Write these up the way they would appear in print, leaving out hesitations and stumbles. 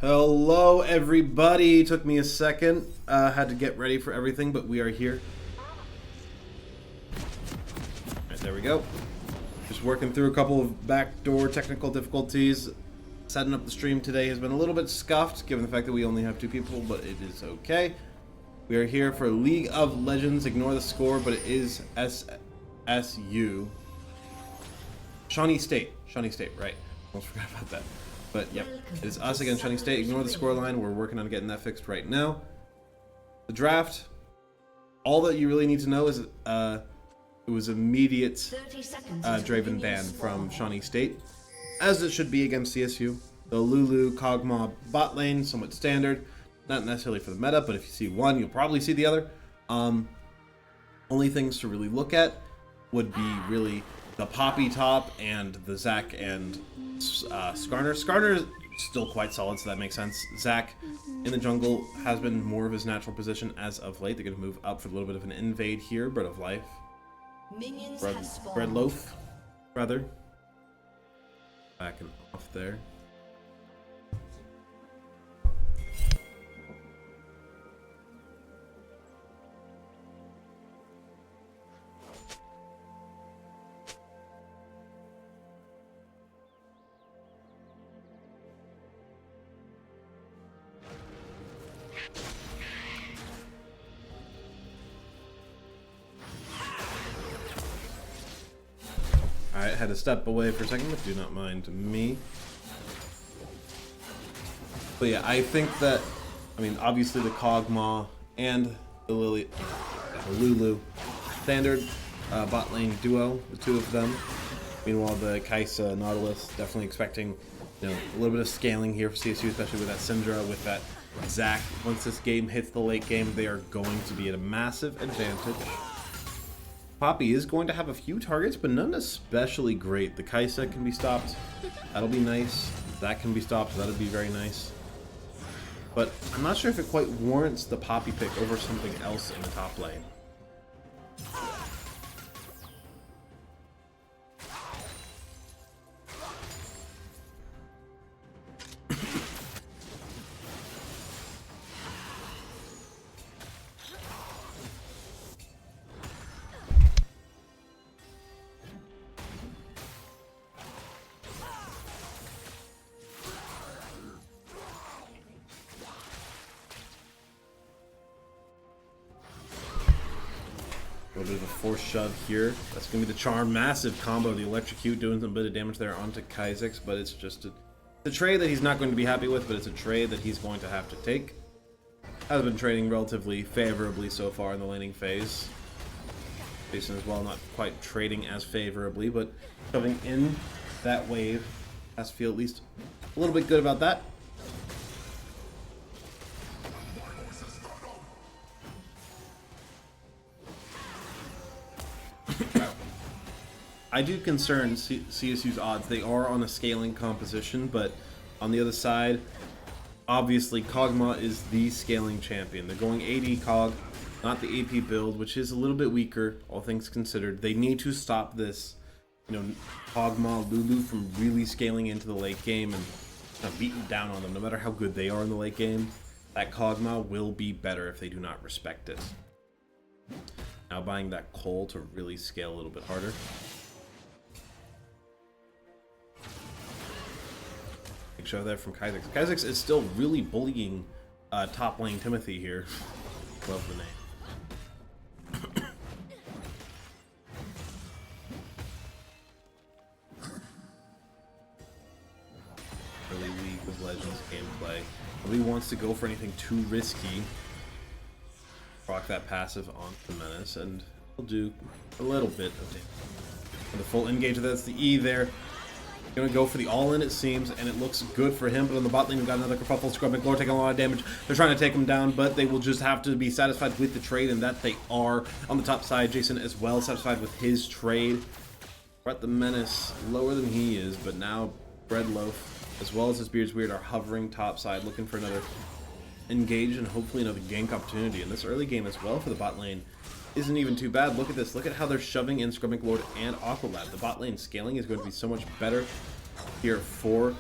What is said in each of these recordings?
Hello, everybody. Took me a second. Had to get ready for everything, but we are here. Alright, there we go. Just working through a couple of backdoor technical difficulties. Setting up the stream today has been a little bit scuffed, given the fact that we only have 2 people, but it is okay. We are here for League of Legends. Ignore the score, but it is SSU. Shawnee State, right. Almost forgot about that. But yep, it is us against Shawnee State. Ignore the scoreline. We're working on getting that fixed right now. The draft, all that you really need to know is it was immediate Draven ban from Shawnee State, as it should be against CSU. The Lulu, Kog'Maw bot lane, somewhat standard. Not necessarily for the meta, but if you see one, you'll probably see the other. Only things to really look at would be really the Poppy top and the Zac and Skarner. Skarner is still quite solid, so that makes sense. Zac in the jungle has been more of his natural position as of late. They're going to move up for a little bit of an invade here. Bread of Life. Bread Loaf, rather. Back and off there. Alright, had to step away for a second, but do not mind me. But yeah, I think that, obviously the Kog'Maw and the Lulu standard bot lane duo, the 2 of them. Meanwhile, the Kai'Sa Nautilus definitely expecting, a little bit of scaling here for CSU, especially with that Syndra, with that Zac. Once this game hits the late game, they are going to be at a massive advantage. Poppy is going to have a few targets, but none especially great. The Kai'Sa can be stopped. That'll be nice. That can be stopped. That'll be very nice. But I'm not sure if it quite warrants the Poppy pick over something else in the top lane. A little bit of a force shove here. That's going to be the charm. Massive combo. The electrocute doing some bit of damage there onto Kha'Zix, but it's just a trade that he's not going to be happy with, but it's a trade that he's going to have to take. Has been trading relatively favorably so far in the laning phase. Jason as well, not quite trading as favorably, but shoving in that wave has to feel at least a little bit good about that. I do concern CSU's odds. They are on a scaling composition, but on the other side, obviously Kog'Maw is the scaling champion. They're going AD Cog, not the AP build, which is a little bit weaker, all things considered. They need to stop this, Kog'Maw Lulu from really scaling into the late game and kind of beating down on them. No matter how good they are in the late game, that Kog'Maw will be better if they do not respect it. Now buying that coal to really scale a little bit harder. Big show there from Kha'Zix. Kha'Zix is still really bullying top lane Timothy here. Love the name. Early League of Legends gameplay. Nobody wants to go for anything too risky. Proc that passive onto the Menace, and we'll do a little bit of damage. For the full engage, that's the E there. Gonna go for the all-in, it seems, and it looks good for him, but on the bot lane, we've got another kerfuffle. Scrub McLaurin taking a lot of damage. They're trying to take him down, but they will just have to be satisfied with the trade, and that they are. On the top side, Jason as well, satisfied with his trade. Brett the Menace, lower than he is, but now Bread Loaf, as well as his Beard's Weird, are hovering top side, looking for another engage and hopefully another gank opportunity. And this early game as well for the bot lane isn't even too bad. Look at this. Look at how they're shoving in Scrubbing Lord and Aqualad. The bot lane scaling is going to be so much better here for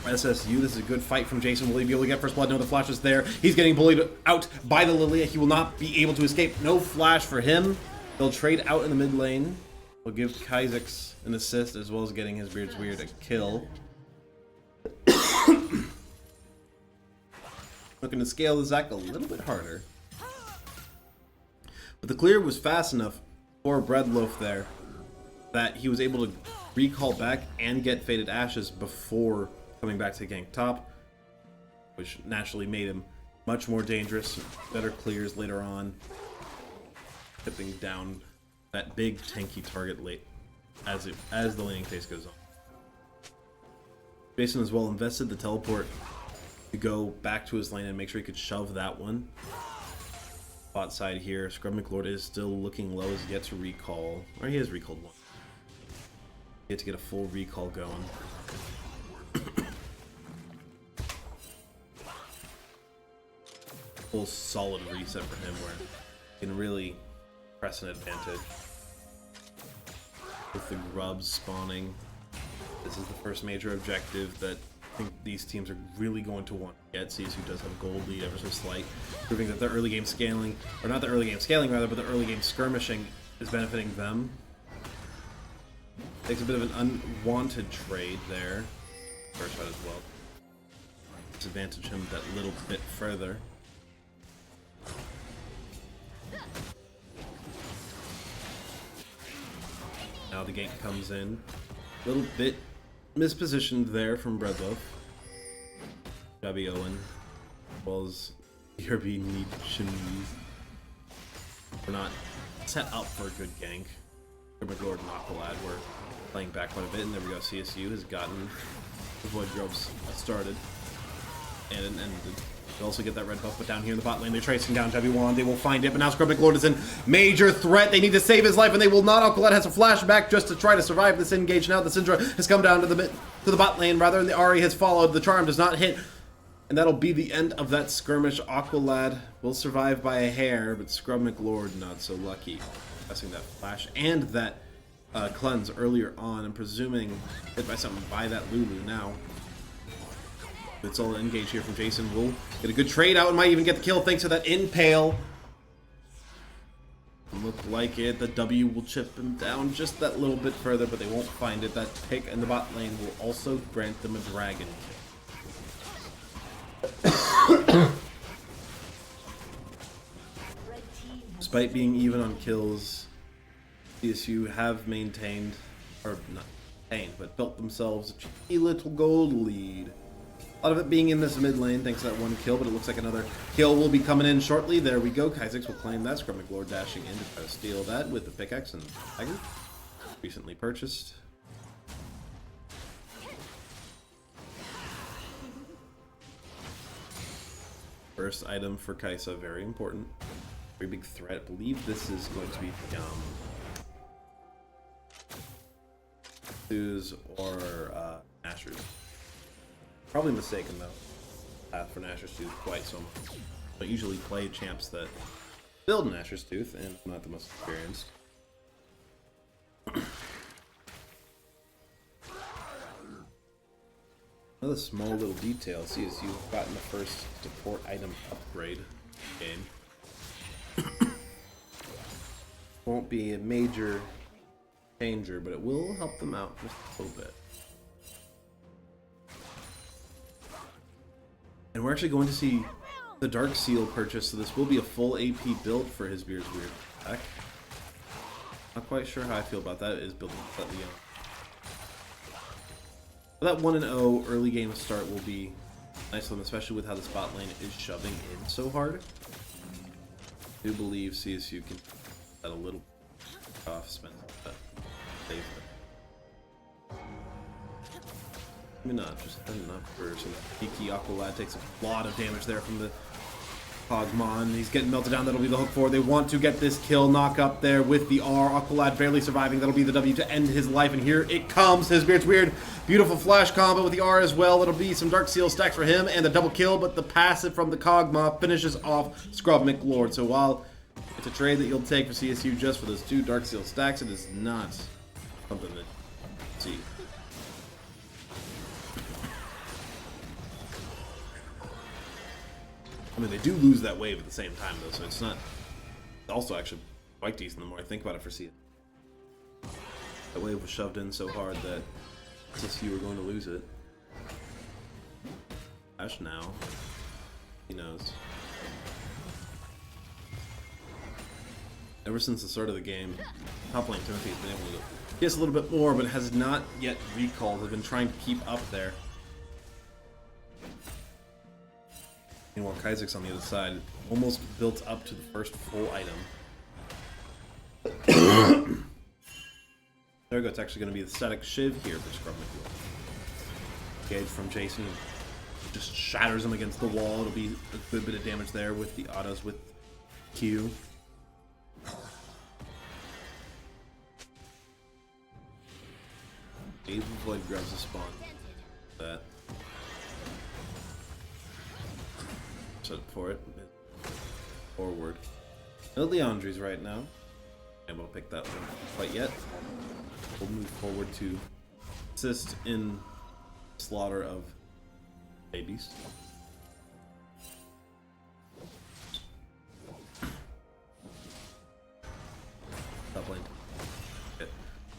SSU, this is a good fight from Jason. Will he be able to get first blood? No, the flash is there. He's getting bullied out by the Lilia. He will not be able to escape. No flash for him. They'll trade out in the mid lane. We'll give Kha'Zix an assist as well as getting his Beard's Weird a kill. Looking to scale the Zac a little bit harder. But the clear was fast enough for Breadloaf there that he was able to recall back and get Faded Ashes before coming back to gank top, which naturally made him much more dangerous. Better clears later on, tipping down that big tanky target late as the laning phase goes on. Jason as well invested the teleport to go back to his lane and make sure he could shove that one. Bot side here, Scrub McLord is still looking low as he gets to recall, or he has recalled one. He had to get a full recall going. Full solid reset for him where he can really press an advantage. With the grubs spawning, this is the first major objective that I think these teams are really going to want to get. CSU does have a gold lead ever so slight, proving that the early game scaling, or not the early game scaling rather, but the early game skirmishing is benefiting them. Takes a bit of an unwanted trade there. First shot as well. Disadvantage him that little bit further. Now the gank comes in. A little bit mispositioned there from Breadloaf. Chubby Owen. As well as BRB need Shawnee. We're not set up for a good gank. McLord and Aqualad were playing back quite a bit, and there we go. CSU has gotten the Void Grubs started and ended. They also get that red buff, but down here in the bot lane, they're tracing down Jebby1. They will find it, but now Scrub McLord is in major threat. They need to save his life, and they will not. Aqualad has a flashback just to try to survive this engage. Now the Syndra has come down to the bot lane, rather, and the Ahri has followed. The charm does not hit, and that'll be the end of that skirmish. Aqualad will survive by a hair, but Scrub McLord not so lucky. Pressing that flash and that cleanse earlier on, and presuming hit by something by that Lulu now. It's all engage here from Jason. Will get a good trade out and might even get the kill thanks to that impale. Look like it. The W will chip him down just that little bit further, but they won't find it. That pick in the bot lane will also grant them a dragon kill. Despite being even on kills, CSU have maintained, or not maintained, but built themselves a cheeky little gold lead. A lot of it being in this mid lane thanks to that one kill, but it looks like another kill will be coming in shortly. There we go. Kha'Zix will claim that. Scrub McLord dashing in to try to steal that with the pickaxe and dagger. Recently purchased. First item for Kai'Sa, very important. Very big threat. I believe this is going to be Suze or Asher's. Probably mistaken though. For Asher's Tooth quite so much. But usually play champs that build an Asher's Tooth and not the most experienced. Another small little detail. CSU have gotten the first support item upgrade game. Won't be a major changer, but it will help them out just a little bit. And we're actually going to see the Dark Seal purchase, so this will be a full AP build for his Beard's Weird deck. Not quite sure how I feel about that. It is building slightly young. But that 1-0 early game start will be nice one, especially with how the spot lane is shoving in so hard. I do believe CSU can that a little off spend that save it. Maybe not, just enough for some peaky. Aqualad takes a lot of damage there from the Pogmon. He's getting melted down. That'll be the hook forward. They want to get this kill knock up there with the R. Aqualad barely surviving. That'll be the W to end his life. And here it comes. His Beard's Weird. Beautiful flash combo with the R as well. It'll be some Dark Seal stacks for him and the double kill, but the passive from the Kog'Maw finishes off Scrub McLord. So while it's a trade that you'll take for CSU just for those two Dark Seal stacks, it is not something that you see. I mean, they do lose that wave at the same time, though, so it's not... It's also actually quite decent the more I think about it for CS. That wave was shoved in so hard that CSU were going to lose it. Ash now. He knows. Ever since the start of the game, top lane Timothy has been able to guess a little bit more, but has not yet recalled. They've been trying to keep up there. Meanwhile, Kaizek's on the other side, almost built up to the first full item. There we go, it's actually going to be the static shiv here for Scrub McLeod. Gauge from Jason just shatters him against the wall. It'll be a good bit of damage there with the autos with Q. Even Void grabs the spawn. That. Set for it. Forward. No Leandri's right now. I'm able to pick that one quite yet. We'll move forward to assist in slaughter of babies. Top lane. Get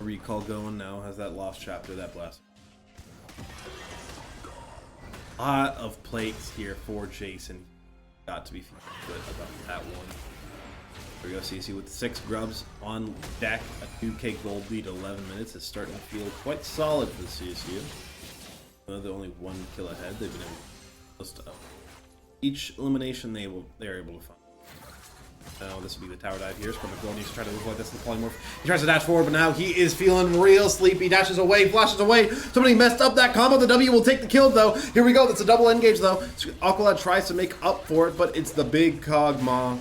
a recall going now, has that lost chapter, that blast. A lot of plates here for Jason. Got to be feeling good about that one. Here we go, CSU with 6 grubs on deck. A 2k gold lead, 11 minutes. Is starting to feel quite solid for the CSU. They're only 1 kill ahead. They've been able to post up. Each elimination they're able to find. Now this will be the tower dive here. Scrub McLeod needs to try to avoid this. The polymorph. He tries to dash forward, but now he is feeling real sleepy. Dashes away, flashes away. Somebody messed up that combo. The W will take the kill though. Here we go. That's a double engage though. Aqualad tries to make up for it, but it's the big Kog'Maw.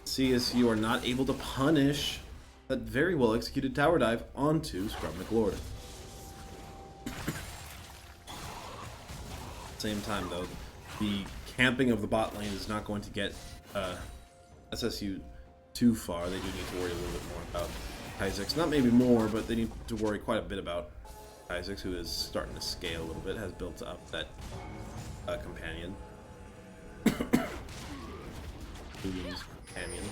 CSU are not able to punish that very well executed tower dive onto Scrub McLeod. Same time though, the camping of the bot lane is not going to get SSU too far. They do need to worry a little bit more about Kaizek's. Not maybe more, but they need to worry quite a bit about Kaizek's, who is starting to scale a little bit, has built up that companion. Companion.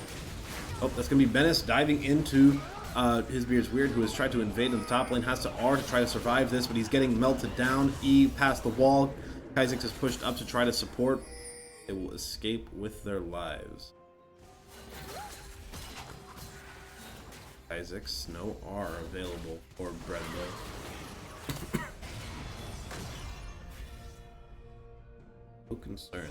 Oh, that's going to be Bennis diving into his Beard's Weird, who has tried to invade in the top lane, has to R to try to survive this, but he's getting melted down. E past the wall. Kaizek is pushed up to try to support. They will escape with their lives. Kaizek's no R available for Bredlo. No concern.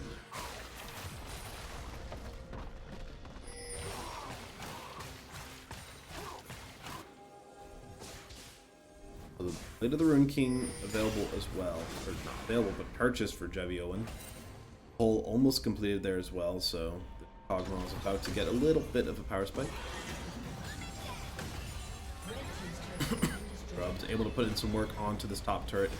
The Blade of the Rune King available as well, or not available, but purchased for Jevi Owen. Pull almost completed there as well, so the Kog'Maw is about to get a little bit of a power spike. Scrub's able to put in some work onto this top turret.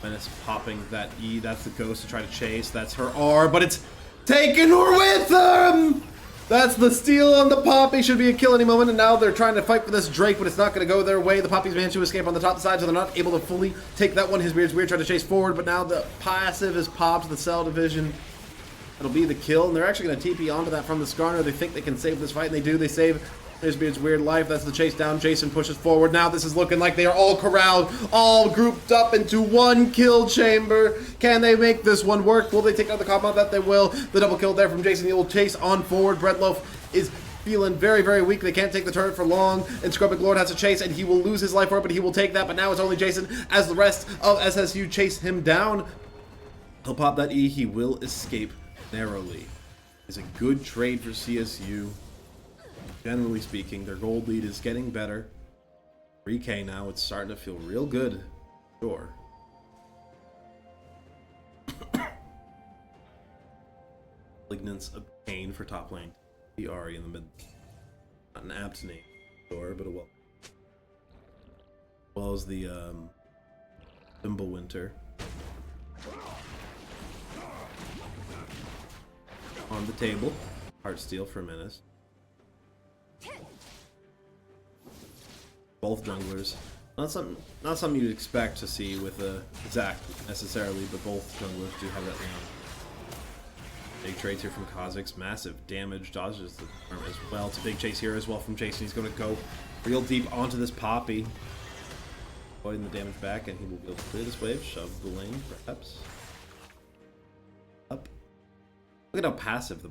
Menace popping that E, that's the Ghost to try to chase, that's her R, but it's taking her with them! That's the steal on the Poppy. Should be a kill any moment, and now they're trying to fight for this Drake, but it's not going to go their way. The Poppy's managed to escape on the top side, so they're not able to fully take that one. His Beard's Weird trying to chase forward, but now the passive is popped, the Cell Division. It'll be the kill, and they're actually going to TP onto that from the Skarner. They think they can save this fight, and they do. They save His Beard's Weird life. That's the chase down. Jason pushes forward. Now this is looking like they are all corralled, all grouped up into one kill chamber. Can they make this one work? Will they take out the combo? That they will. The double kill there from Jason. The old chase on forward. Bredlo is feeling very, very weak. They can't take the turret for long, and Scrub McLeod has to chase, and he will lose his life for it, but he will take that. But now it's only Jason as the rest of SSU chase him down. He'll pop that E. He will escape narrowly. It's a good trade for CSU. Generally speaking, their gold lead is getting better. 3k now. It's starting to feel real good. Sure. Malignance obtained for top lane. The Ari in the mid. Not an apt name, sure, but a well. As well as the Thimblewinter. On the table. Heartsteel for Menace. Both junglers. Not something you'd expect to see with Zac necessarily, but both junglers do have that down. Big trades here from Kha'Zix. Massive damage, dodges the arm as well. It's a big chase here as well from Jason. He's going to go real deep onto this Poppy. Avoiding the damage back, and he will be able to clear this wave, shove the lane, perhaps. Up. Look at how passive the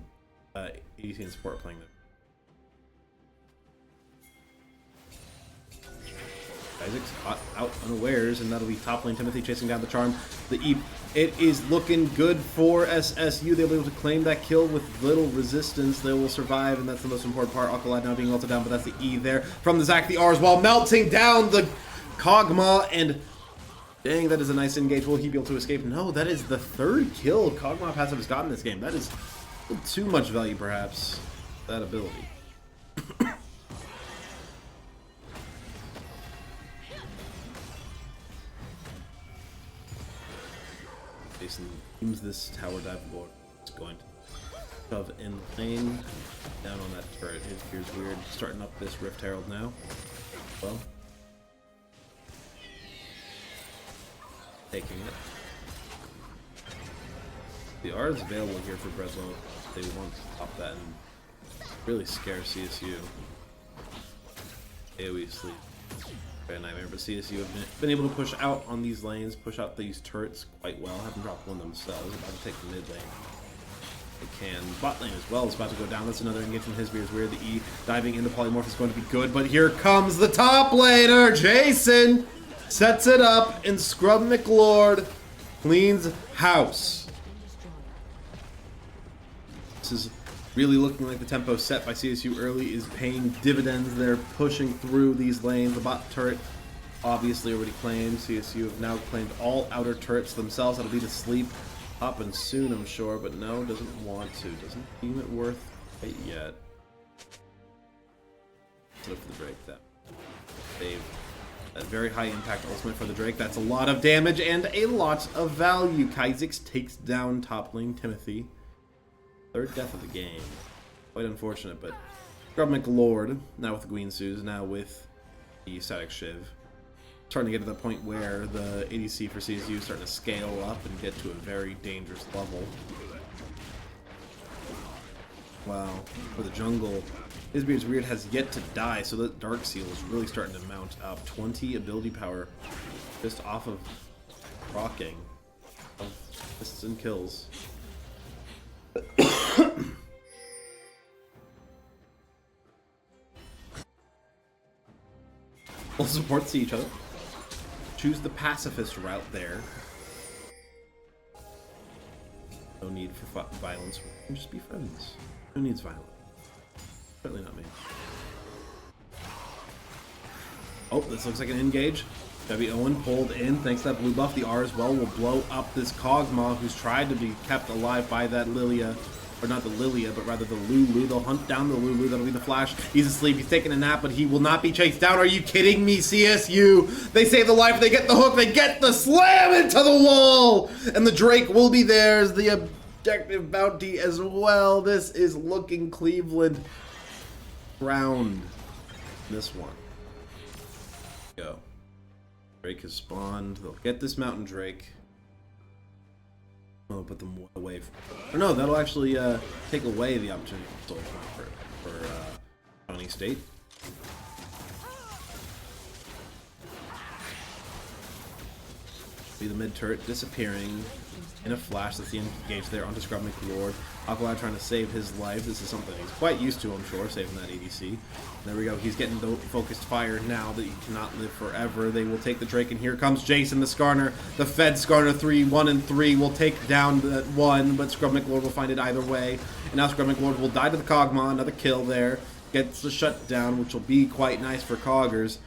ADC and support are playing there. Isaac's caught out unawares, and that'll be top lane Timothy chasing down the charm. The E, it is looking good for SSU. They'll be able to claim that kill with little resistance. They will survive, and that's the most important part. Alkalad now being melted down, but that's the E there from the Zac. The R as well, melting down the Kog'Maw, and dang, that is a nice engage. Will he be able to escape? No, that is the third kill Kog'Maw passive has gotten this game. That is a little too much value, perhaps, that ability. Jason teams this tower dive board. It's going to shove in lane down on that turret. His gear's weird. Starting up this Rift Herald now. Well, taking it. The R is available here for Breslow. They want to pop that and really scare CSU. AoE sleep. Nightmare, but CSU have been able to push out on these lanes, push out these turrets quite well. Haven't dropped one themselves. About to take the mid lane. They can. Bot lane as well is about to go down. That's another engage from his beard. Weird. The E diving into Polymorph is going to be good, but here comes the top laner. Jason sets it up, and Scrub McLord cleans house. This is really looking like the tempo set by CSU early is paying dividends. They're pushing through these lanes. The bot turret obviously already claimed. CSU have now claimed all outer turrets themselves. That'll be the sleep. Popping soon, I'm sure, but no, doesn't want to. Doesn't deem it worth it yet. Look for the Drake. That save. That very high impact ultimate for the Drake. That's a lot of damage and a lot of value. Kha'Zix takes down top lane Timothy. Third death of the game. Quite unfortunate, but Scrub McLord, now with the Guinsoo's, now with the Static Shiv. Starting to get to the point where the ADC for CSU is starting to scale up and get to a very dangerous level. Wow. For the jungle, Isbeard's Weird has yet to die, so the Dark Seal is really starting to mount up. 20 ability power just off of rocking of assists and kills. All support see each other. Choose the pacifist route there. No need for violence. We can just be friends. Who needs violence? Certainly not me. Oh, this looks like an engage. Debbie Owen pulled in thanks to that blue buff. The R as well will blow up this Kog'Maw, who's tried to be kept alive by that Lilia. Or not the Lilia, but rather the Lulu. They'll hunt down the Lulu. That'll be the flash. He's asleep. He's taking a nap, but he will not be chased down. Are you kidding me, CSU? They save the life. They get the hook. They get the slam into the wall. And the Drake will be theirs. The objective bounty as well. This is looking Cleveland round. This one. Go. Drake has spawned. They'll get this Mountain Drake. Oh, put them away. Or no, that'll actually take away the opportunity for Shawnee State. Be the mid turret disappearing in a flash. That's the engage there onto Scrub McLord. Alkalad trying to save his life. This is something he's quite used to, I'm sure, saving that ADC. There we go. He's getting the focused fire now that he cannot live forever. They will take the Drake, and here comes Jason, the Skarner. The Fed Skarner 1 and 3 will take down that one, but Scrub McLord will find it either way. And now Scrub McLord will die to the Kog'Maw. Another kill there. Gets the shutdown, which will be quite nice for Coggers.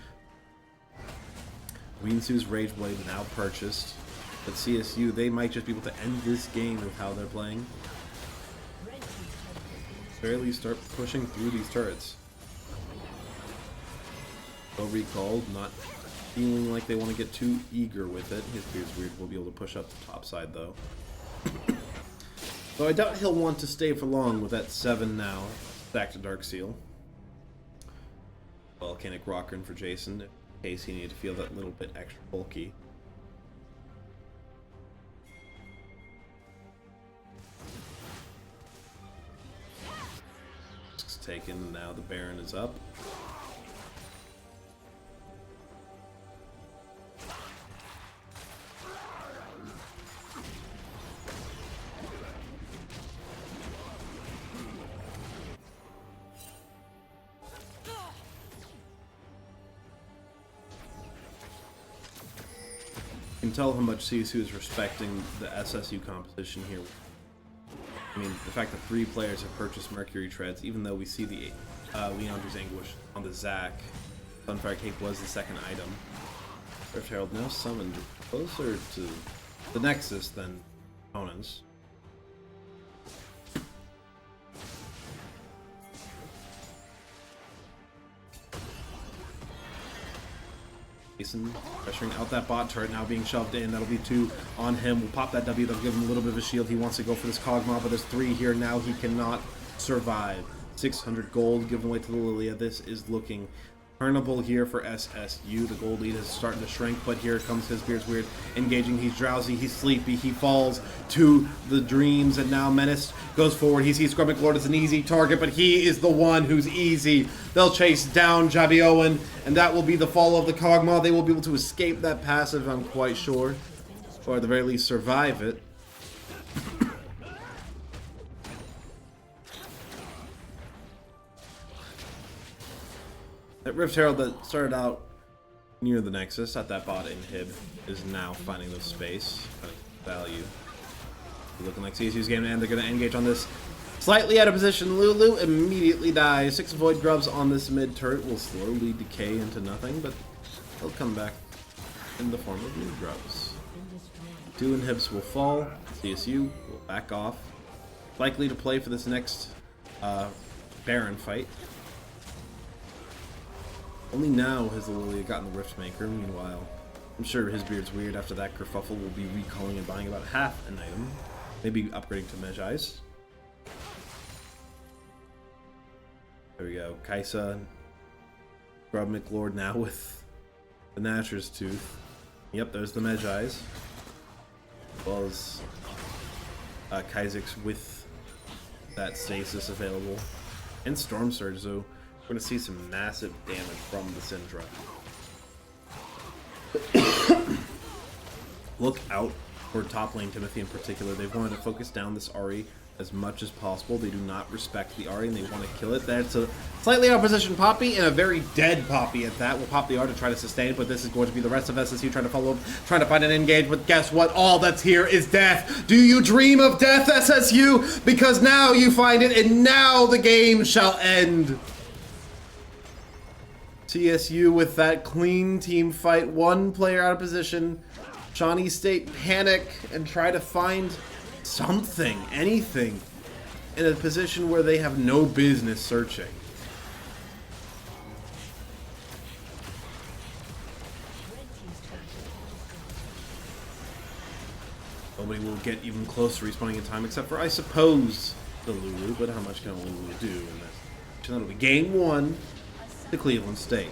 Winsu's Rage Blade now purchased. But CSU, they might just be able to end this game with how they're playing. Barely start pushing through these turrets. So recalled, not feeling like they want to get too eager with it. His beard's weird. We'll be able to push up the top side though. So I doubt he'll want to stay for long with that 7 now. Back to Dark Seal. Volcanic Rocker for Jason, in case he needed to feel that little bit extra bulky. Zach's taken. Now the Baron is up. You can tell how much CSU is respecting the SSU composition here. I mean, the fact that 3 players have purchased Mercury Treads, even though we see the Leandre's Anguish on the Zac. Sunfire Cape was the second item. Rift Herald now summoned closer to the Nexus than opponents. Jason pressuring out that bot turret, now being shoved in. That'll be 2 on him. We'll pop that W. That'll give him a little bit of a shield. He wants to go for this Kog'Maw, but there's 3 here now. He cannot survive. 600 gold given away to the Lilia. This is looking turnable here for SSU. The gold lead is starting to shrink, but here comes his Beard's Weird engaging. He's drowsy, he's sleepy, he falls to the dreams, and now Menace goes forward. He sees Scrubbic Lord as an easy target, but he is the one who's easy. They'll chase down Jabioen, and that will be the fall of the Kog'Maw. They will be able to escape that passive, I'm quite sure, or at the very least survive it. That Rift Herald that started out near the Nexus at that bot inhib is now finding the space, value. Looking like CSU's game, and they're going to engage on this. Slightly out of position, Lulu immediately dies. 6 Void Grubs on this mid turret will slowly decay into nothing, but they'll come back in the form of new grubs. 2 inhibs will fall. CSU will back off. Likely to play for this next Baron fight. Only now has the Lilia gotten the Riftmaker. Meanwhile, I'm sure his Beard's Weird after that kerfuffle will be recalling and buying about half an item. Maybe upgrading to Mejai's. There we go. Kaisa, Grub McLord now with the Natcher's Tooth. Yep, there's the Mejai's. As well as Kaizik's with that stasis available. And Storm Surge, so we're going to see some massive damage from the Syndra. Look out for top lane Timothy in particular. They've wanted to focus down this Ahri as much as possible. They do not respect the Ahri and they want to kill it. That's a slightly out of position Poppy, and a very dead Poppy at that. Will pop the R to try to sustain, but this is going to be the rest of SSU trying to follow up, trying to find an engage, but guess what? All that's here is death. Do you dream of death, SSU? Because now you find it, and now the game shall end. CSU with that clean team fight, 1 player out of position. Shawnee State panic and try to find something, anything, in a position where they have no business searching. Nobody will get even close to respawning in time, except for, I suppose, the Lulu, but how much can a Lulu do in this? That'll be game 1. To Cleveland State.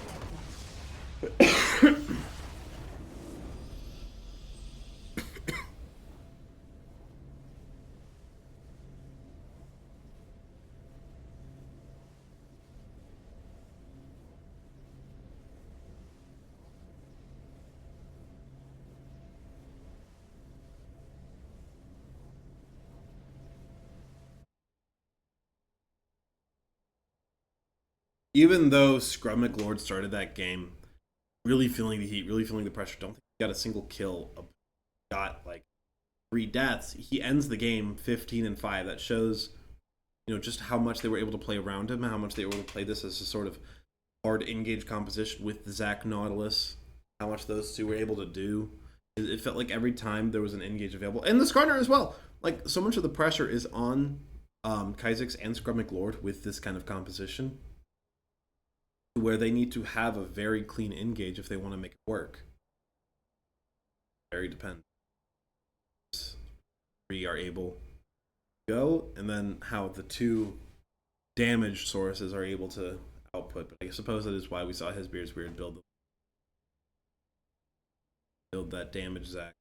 Even though Scrub McLord started that game really feeling the heat, really feeling the pressure, don't think he got a single kill, got like 3 deaths. He ends the game 15-5. That shows, you know, just how much they were able to play around him, how much they were able to play this as a sort of hard engage composition with the Zac Nautilus, how much those 2 were able to do. It felt like every time there was an engage available, and the Skarner as well. Like, so much of the pressure is on Kaizik's and Scrub McLord with this kind of composition, where they need to have a very clean engage if they want to make it work. Very dependent. 3 are able to go, and then how the 2 damage sources are able to output. But I suppose that is why we saw his Beard's Weird build that damage Zac.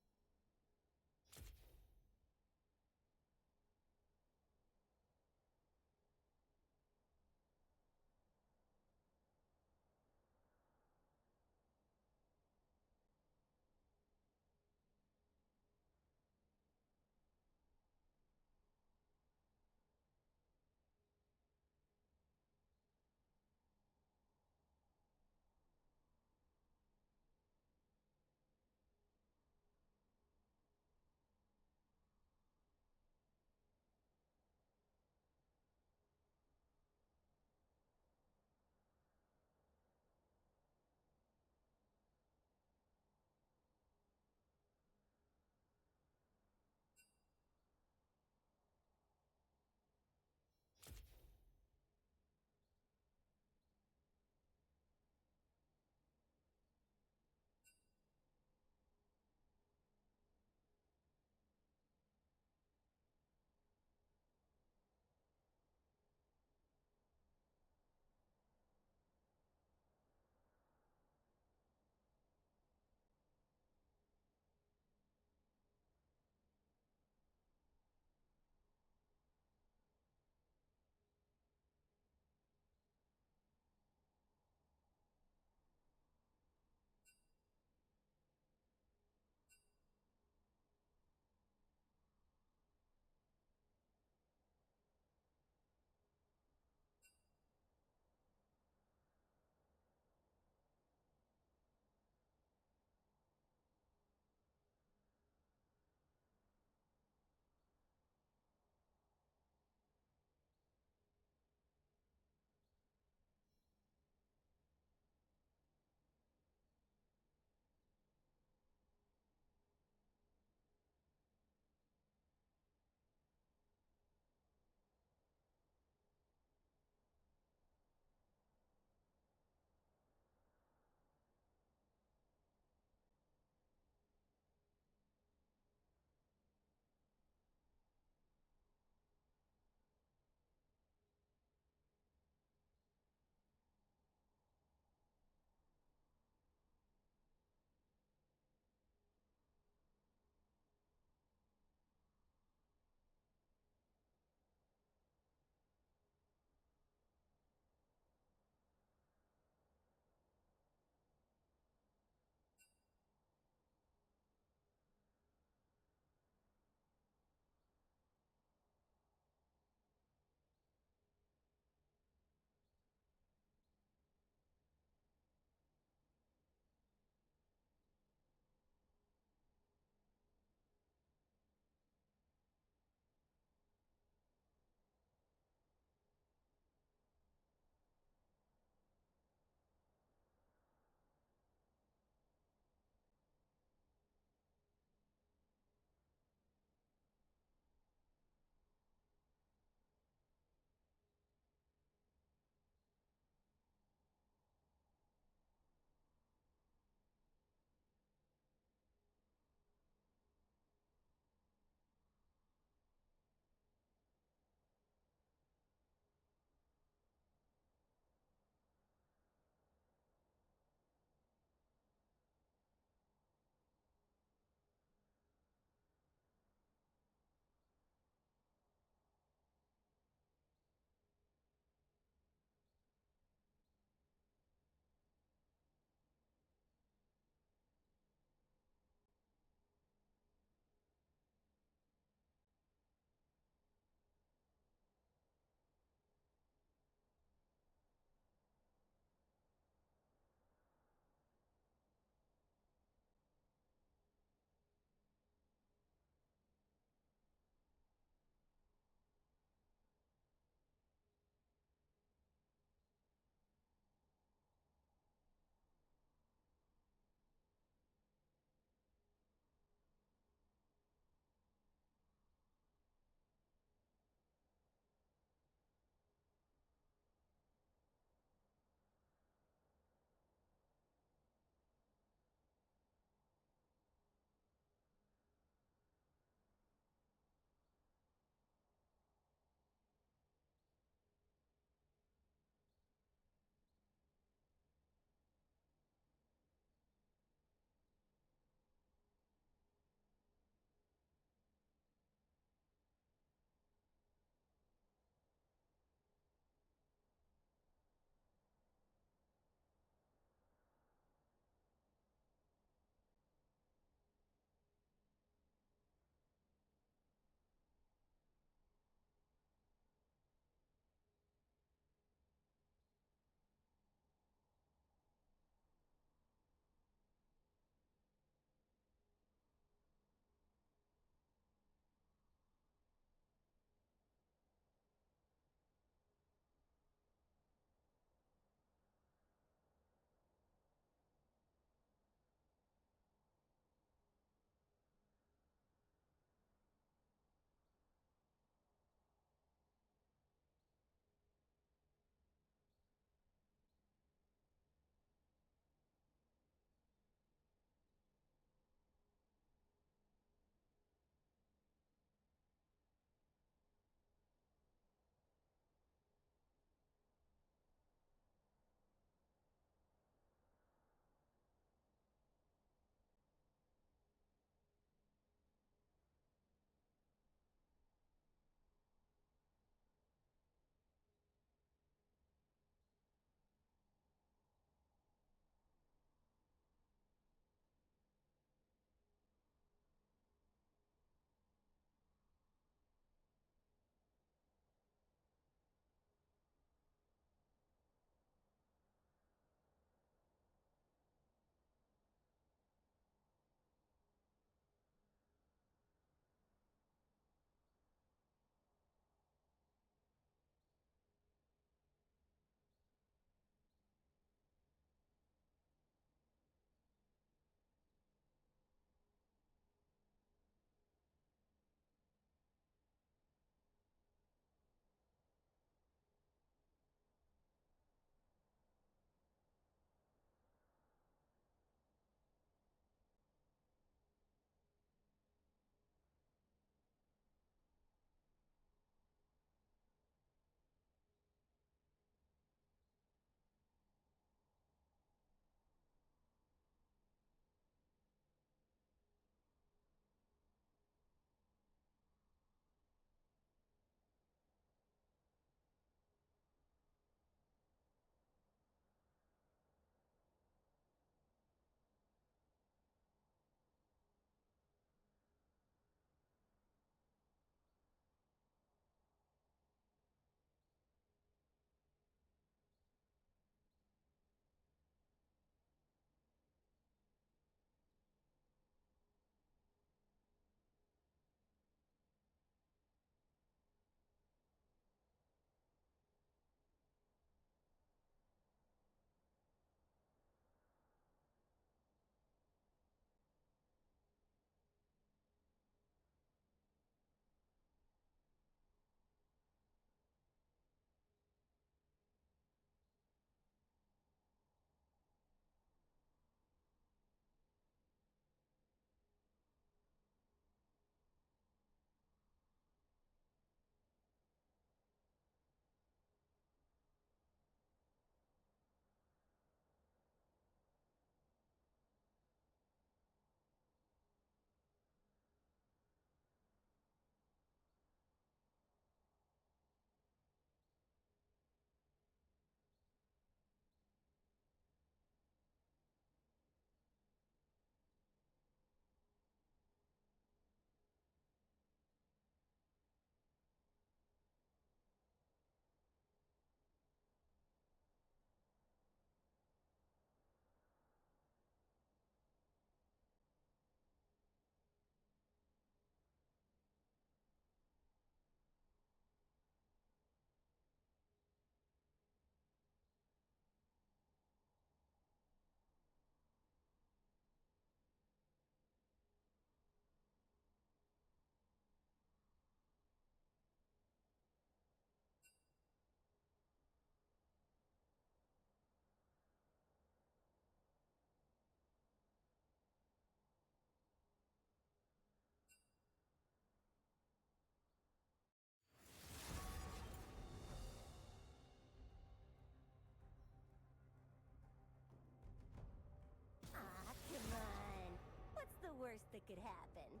it could happen.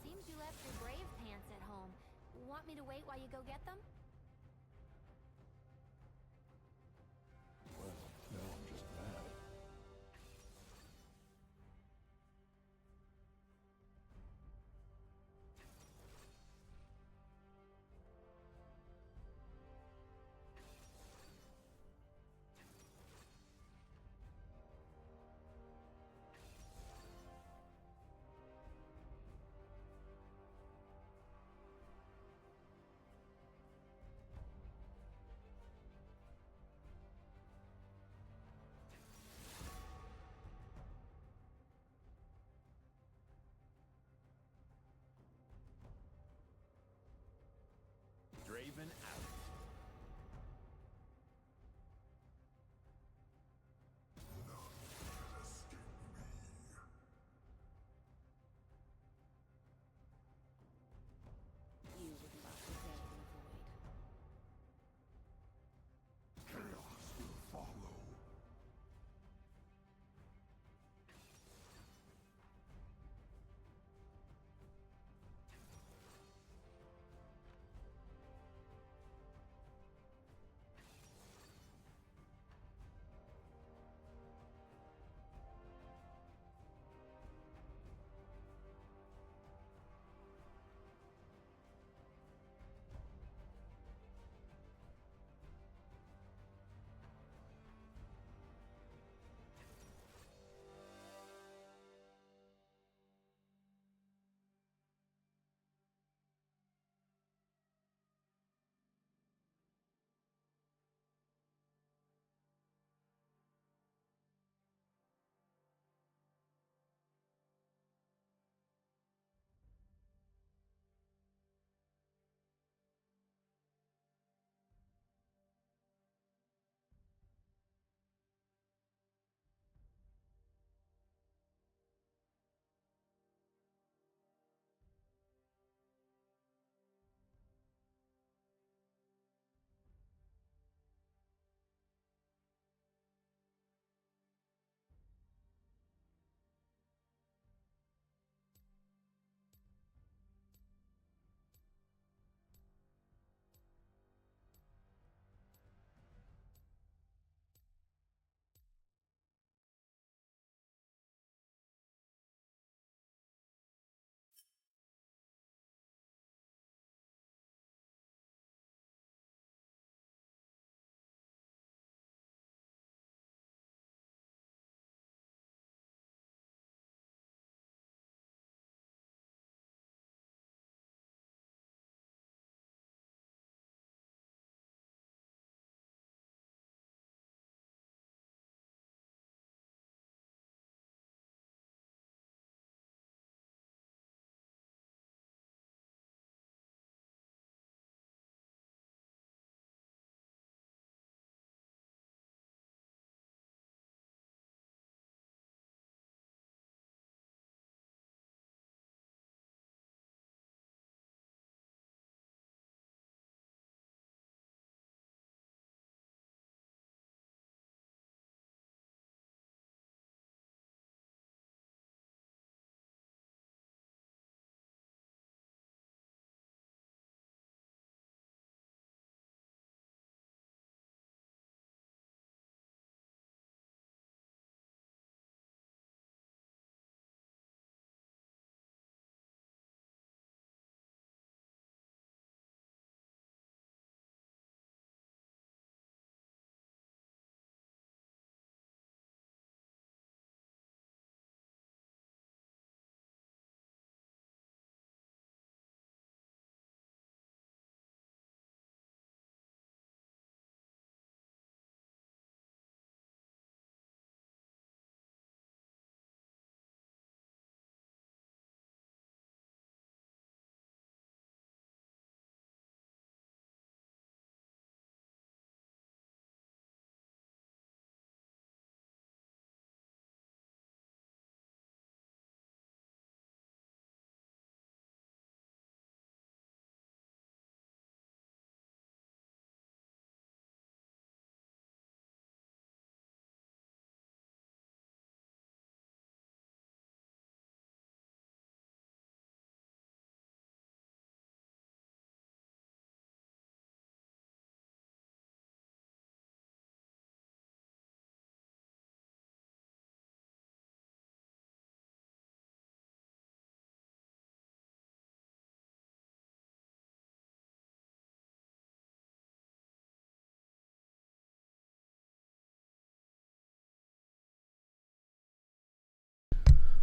Seems you left your brave pants at home. Want me to wait while you go get them? Well, no, I'm just mad.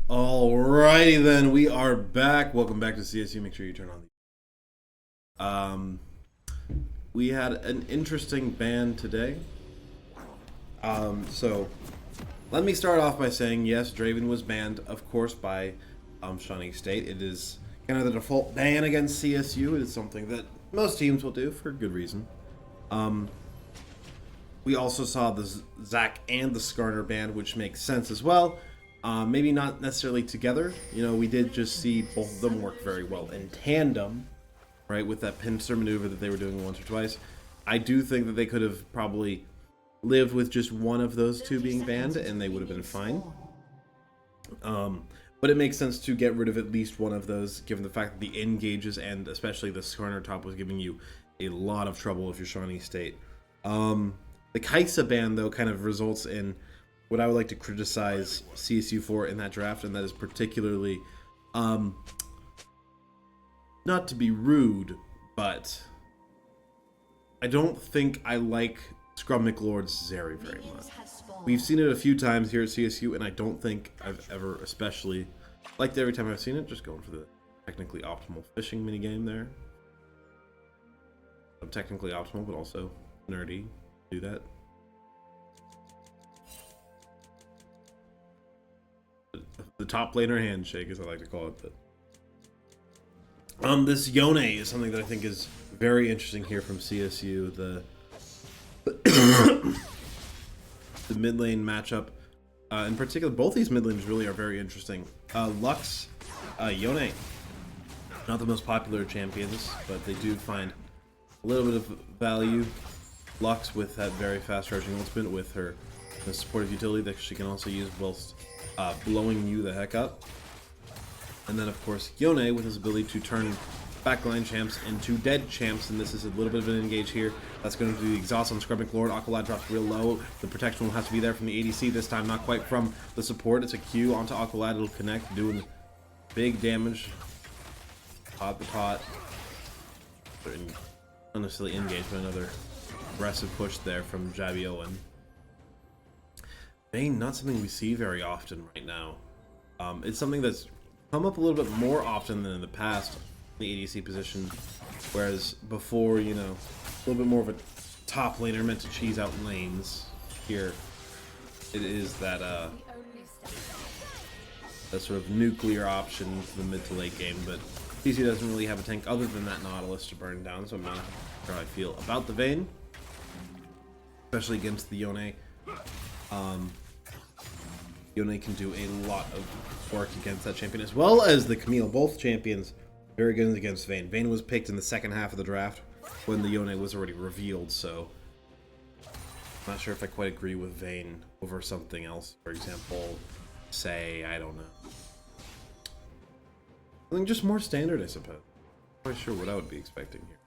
Alrighty then, we are back. Welcome back to CSU. Make sure you turn on the... We had an interesting ban today. So let me start off by saying, yes, Draven was banned, of course, by Shawnee State. It is kind of the default ban against CSU. It is something that most teams will do for good reason. We also saw the Zac and the Skarner ban, which makes sense as well. Maybe not necessarily together. You know, we did just see both of them work very well in tandem, right, with that pincer maneuver that they were doing once or twice. I do think that they could have probably lived with just one of those two being banned, and they would have been fine. But it makes sense to get rid of at least one of those, given the fact that the engages and especially the Skarner top was giving you a lot of trouble if you're Shawnee State. The Kaisa ban, though, kind of results in what I would like to criticize CSU for in that draft, and that is particularly, not to be rude, but I don't think I like Scrum McLord's Zeri very much. We've seen it a few times here at CSU, and I don't think I've ever especially liked it every time I've seen it. Just going for the technically optimal fishing minigame there. Technically optimal, but also nerdy. Do that. The top laner handshake, as I like to call it. But this Yone is something that I think is very interesting here from CSU. The mid lane matchup, in particular, both these mid lanes really are very interesting. Lux, Yone, not the most popular champions, but they do find a little bit of value. Lux with that very fast charging ultimate with her supportive utility that she can also use whilst blowing you the heck up. And then of course Yone with his ability to turn backline champs into dead champs, and this is a little bit of an engage here. That's going to do the exhaust on Scrubbing Lord. Aqualad drops real low. The protection will have to be there from the ADC this time, not quite from the support. It's a Q onto Aqualad. It'll connect, doing big damage. Pot the pot. Not necessarily engage, but another aggressive push there from Jabby Owen. Vayne, not something we see very often right now. It's something that's come up a little bit more often than in the past in the ADC position, whereas before, you know, a little bit more of a top laner meant to cheese out lanes. Here, it is that that sort of nuclear option for the mid to late game, but CSU doesn't really have a tank other than that Nautilus to burn down, so I'm not sure how I feel about the Vayne, especially against the Yone. Yone can do a lot of work against that champion, as well as the Camille. Both champions very good against Vayne. Vayne was picked in the second half of the draft when the Yone was already revealed, so I'm not sure if I quite agree with Vayne over something else. For example, say, I don't know, something just more standard, I suppose. I'm not sure what I would be expecting here.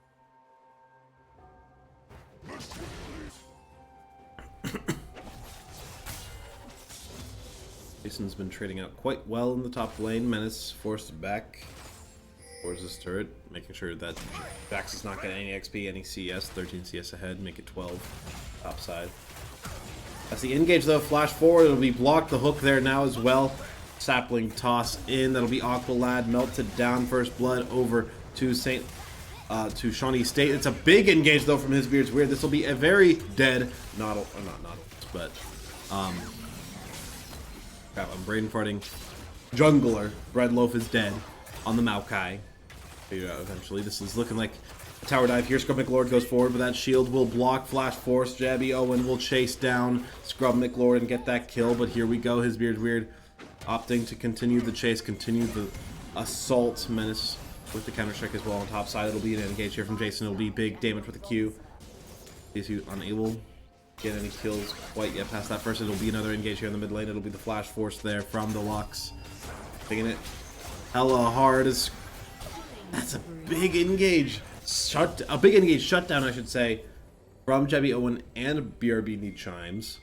Jason's been trading out quite well in the top lane. Menace forced back towards this turret, making sure that Jax is not getting any XP, any CS. 13 CS ahead, make it 12 top side. That's the engage though. Flash forward, it'll be blocked. The hook there now as well. Sapling toss in, that'll be Aqualad melted down. First blood over to to Shawnee State. It's a big engage though from his Beard's Weird. This will be a very dead Nautilus, or not Nautilus, but crap, I'm brain farting. Jungler, Bread Loaf is dead on the Maokai. Figure out eventually. This is looking like a tower dive here. Scrub McLord goes forward, but that shield will block. Flash Force. Jabby Owen will chase down Scrub McLord and get that kill, but here we go. His Beard's Weird opting to continue the chase, continue the assault. Menace with the counter strike as well on top side. It'll be an engage here from Jason. It'll be big damage with a Q. CSU unable to get any kills quite yet past that first. It'll be another engage here in the mid lane. It'll be the Flash Force there from the Lux. Taking it hella hard. That's a big engage. A big engage shutdown, I should say, from Jebby Owen and BRB need chimes.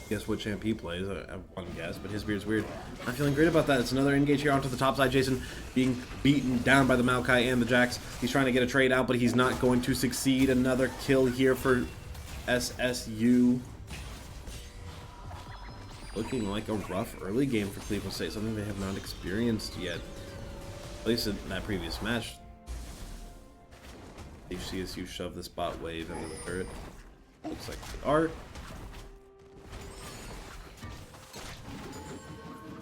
Guess what champ he plays? I have one guess, but his Beard's Weird. I'm feeling great about that. It's another engage here onto the top side. Jason being beaten down by the Maokai and the Jax. He's trying to get a trade out, but he's not going to succeed. Another kill here for SSU. looking like a rough early game for Cleveland State, something they have not experienced yet. At least in that previous match. CSU shoved this bot wave into the turret. Looks like they are.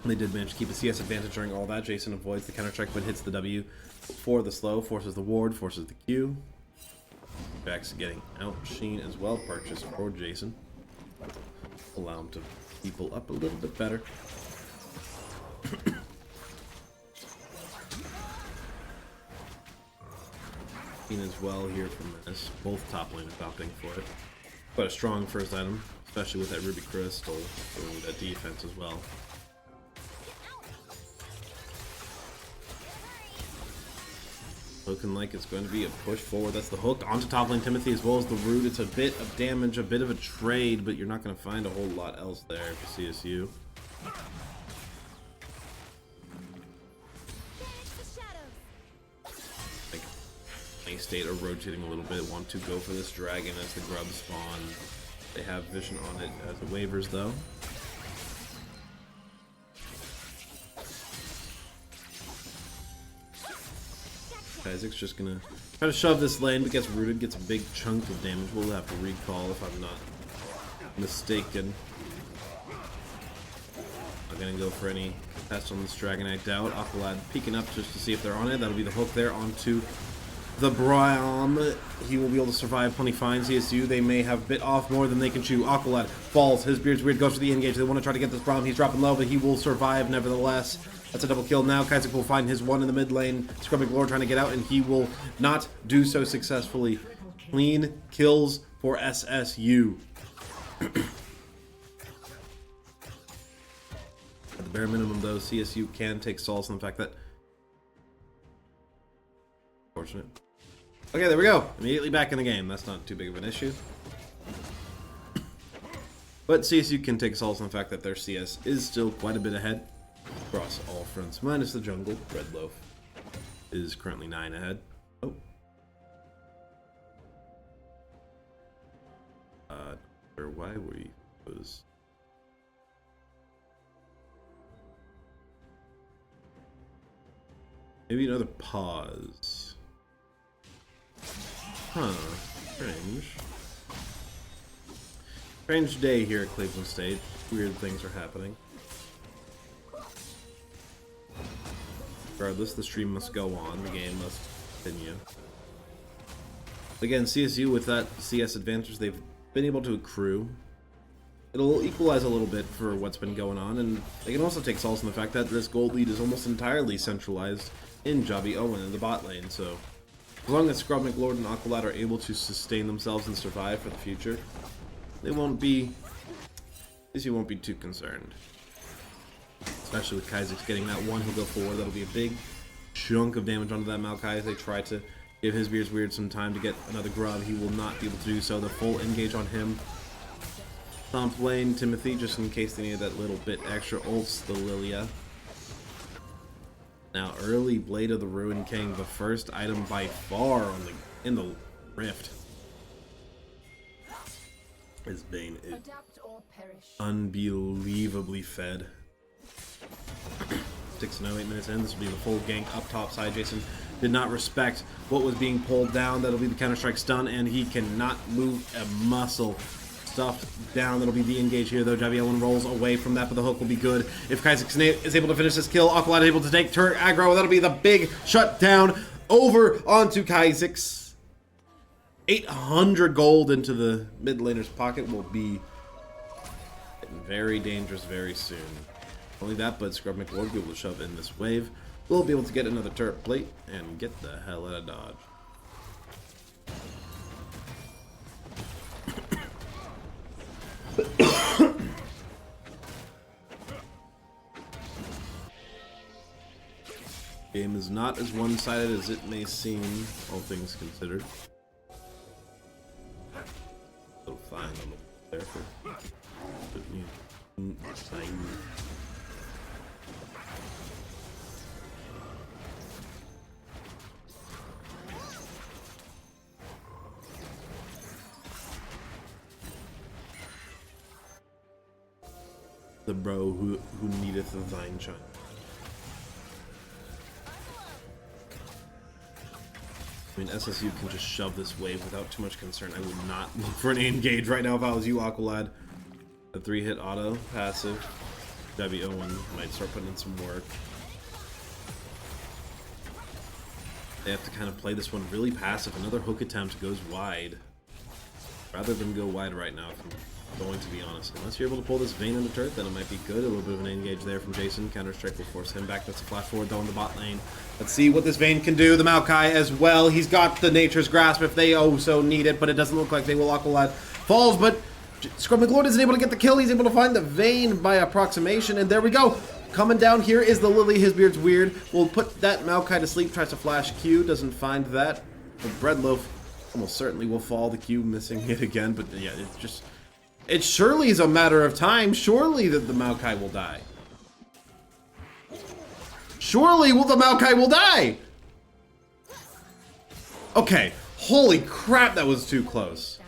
They did manage to keep a CS advantage during all that. Jason avoids the counter-strike but hits the W for the slow, forces the ward, forces the Q. Jack's getting out Sheen as well, purchased for Jason. Allow him to people up a little bit better. Sheen as well here from this. Both top lane adopting for it. Quite a strong first item, especially with that Ruby Crystal doing that defense as well. Looking like it's going to be a push forward. That's the hook onto top lane Timothy as well as the root. It's a bit of damage, a bit of a trade, but you're not going to find a whole lot else there for CSU. Like, A State are rotating a little bit, want to go for this dragon as the grub spawn. They have vision on it as it wavers though. Isaac's just gonna try to shove this lane, but gets rooted, gets a big chunk of damage. We'll have to recall if I'm not mistaken. Not gonna go for any test on this dragon, I doubt. Aqualad peeking up just to see if they're on it. That'll be the hook there onto the Braum. He will be able to survive plenty fine. CSU, they may have bit off more than they can chew. Aqualad falls. His beard's weird, goes for the engage. They want to try to get this Braum. He's dropping low, but he will survive nevertheless. That's a double kill now. Kaizek will find his one in the mid lane. Scrubbing Lord trying to get out, and he will not do so successfully. Clean kills for SSU. At the bare minimum, though, CSU can take solace in the fact that... Fortunate. Okay, there we go. Immediately back in the game. That's not too big of an issue. But CSU can take solace in the fact that their CS is still quite a bit ahead. Across all fronts, minus the jungle. Red Loaf is currently 9 ahead. Oh. Or why we was... Maybe another pause. Huh. Strange. Strange day here at Cleveland State. Weird things are happening. Regardless, the stream must go on, the game must continue. Again, CSU with that CS advantage they've been able to accrue. It'll equalize a little bit for what's been going on, and they can also take solace in the fact that this gold lead is almost entirely centralized in Javi Owen in the bot lane, so as long as Scrub McLord and Aqualad are able to sustain themselves and survive for the future, they won't be... CSU won't be too concerned. Especially with Kaizek's getting that one, he'll go forward. That'll be a big chunk of damage onto that Maokai as they try to give his Beard's Weird some time to get another grub. He will not be able to do so. The full engage on him. Thump lane Timothy, just in case they need that little bit extra. Ults the Lilia. Now, early Blade of the Ruin King, the first item by far on in the Rift. His Bane is unbelievably fed. 6 and 8 minutes in, this will be the full gank up top side. Jason did not respect what was being pulled down. That'll be the counter-strike stun, and he cannot move a muscle. Stuffed down, that'll be the engage here, though. Javi Ellen rolls away from that, but the hook will be good. If Kaizek is able to finish this kill, Aqualad able to take turret aggro. That'll be the big shutdown over onto Kaizek's. 800 gold into the mid laner's pocket will be very dangerous very soon. Only that, but Scrub McLord will be able to shove in this wave. We'll be able to get another turret plate and get the hell out of dodge. Game is not as one-sided as it may seem, all things considered. So fine, I'm there for sign. the bro who needeth the vine chime. I mean, SSU can just shove this wave without too much concern. I would not look for an engage right now if I was you, Aqualad. A 3-hit auto, passive. Debbie Owen might start putting in some work. They have to kind of play this one really passive. Another hook attempt goes wide. Rather than go wide right now, if I'm going to be honest. Unless you're able to pull this Vayne into turret, then it might be good. A little bit of an engage there from Jason. Counter-Strike will force him back. That's a flash forward though in the bot lane. Let's see what this Vayne can do. The Maokai as well. He's got the Nature's Grasp if they so need it, but it doesn't look like they will. Aqualad falls, but Scrub McLord isn't able to get the kill. He's able to find the Vayne by approximation, and there we go. Coming down here is the Lily. His beard's weird. We'll put that Maokai to sleep. Tries to flash Q. Doesn't find that. The Breadloaf almost certainly will fall. The Q missing it again, but yeah, it's just... It surely is a matter of time. Surely that the Maokai will die. Surely the Maokai will die! Okay. Holy crap, that was too close.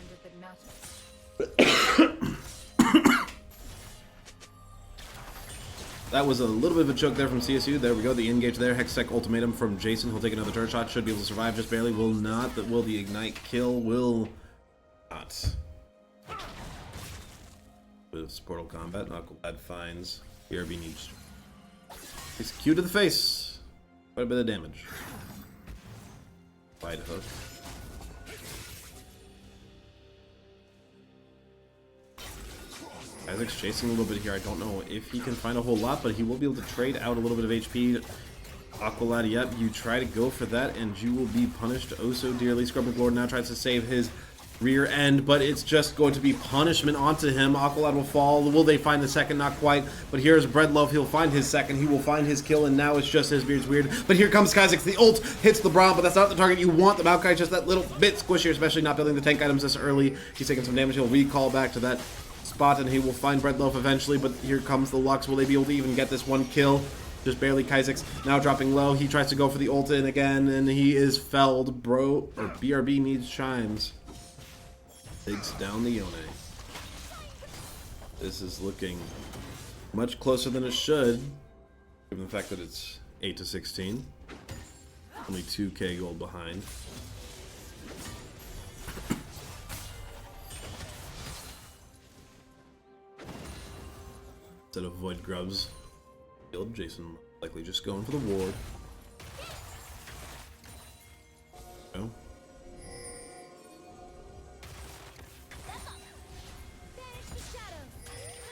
That was a little bit of a choke there from CSU. There we go, the engage there. Hextech ultimatum from Jason. He'll take another turret shot. Should be able to survive, just barely. Will not. That will the ignite kill. Will not. With Portal Combat, Aqualad finds BRB needs. He's Q to the face. Quite a bit of damage. Wide hook. Isaac's chasing a little bit here. I don't know if he can find a whole lot, but he will be able to trade out a little bit of HP. Aqualad, yep, you try to go for that, and you will be punished oh so dearly. Scrub McLord now tries to save his rear end, but it's just going to be punishment onto him. Aqualad will fall. Will they find the second? Not quite. But here's Breadloaf. He'll find his second. He will find his kill, and now it's just his beard's weird. But here comes Kazakh. The ult hits the Braum, but that's not the target you want. The Maokai just that little bit squishier, especially not building the tank items this early. He's taking some damage. He'll recall back to that spot, and he will find Breadloaf eventually, but here comes the Lux. Will they be able to even get this one kill? Just barely. Kaizak's now dropping low. He tries to go for the ult in again, and he is felled. BRB needs chimes. Takes down the Yone. This is looking much closer than it should, given the fact that it's 8-16. Only 2k gold behind. Instead of Void Grubs, killed Jason, likely just going for the ward. No.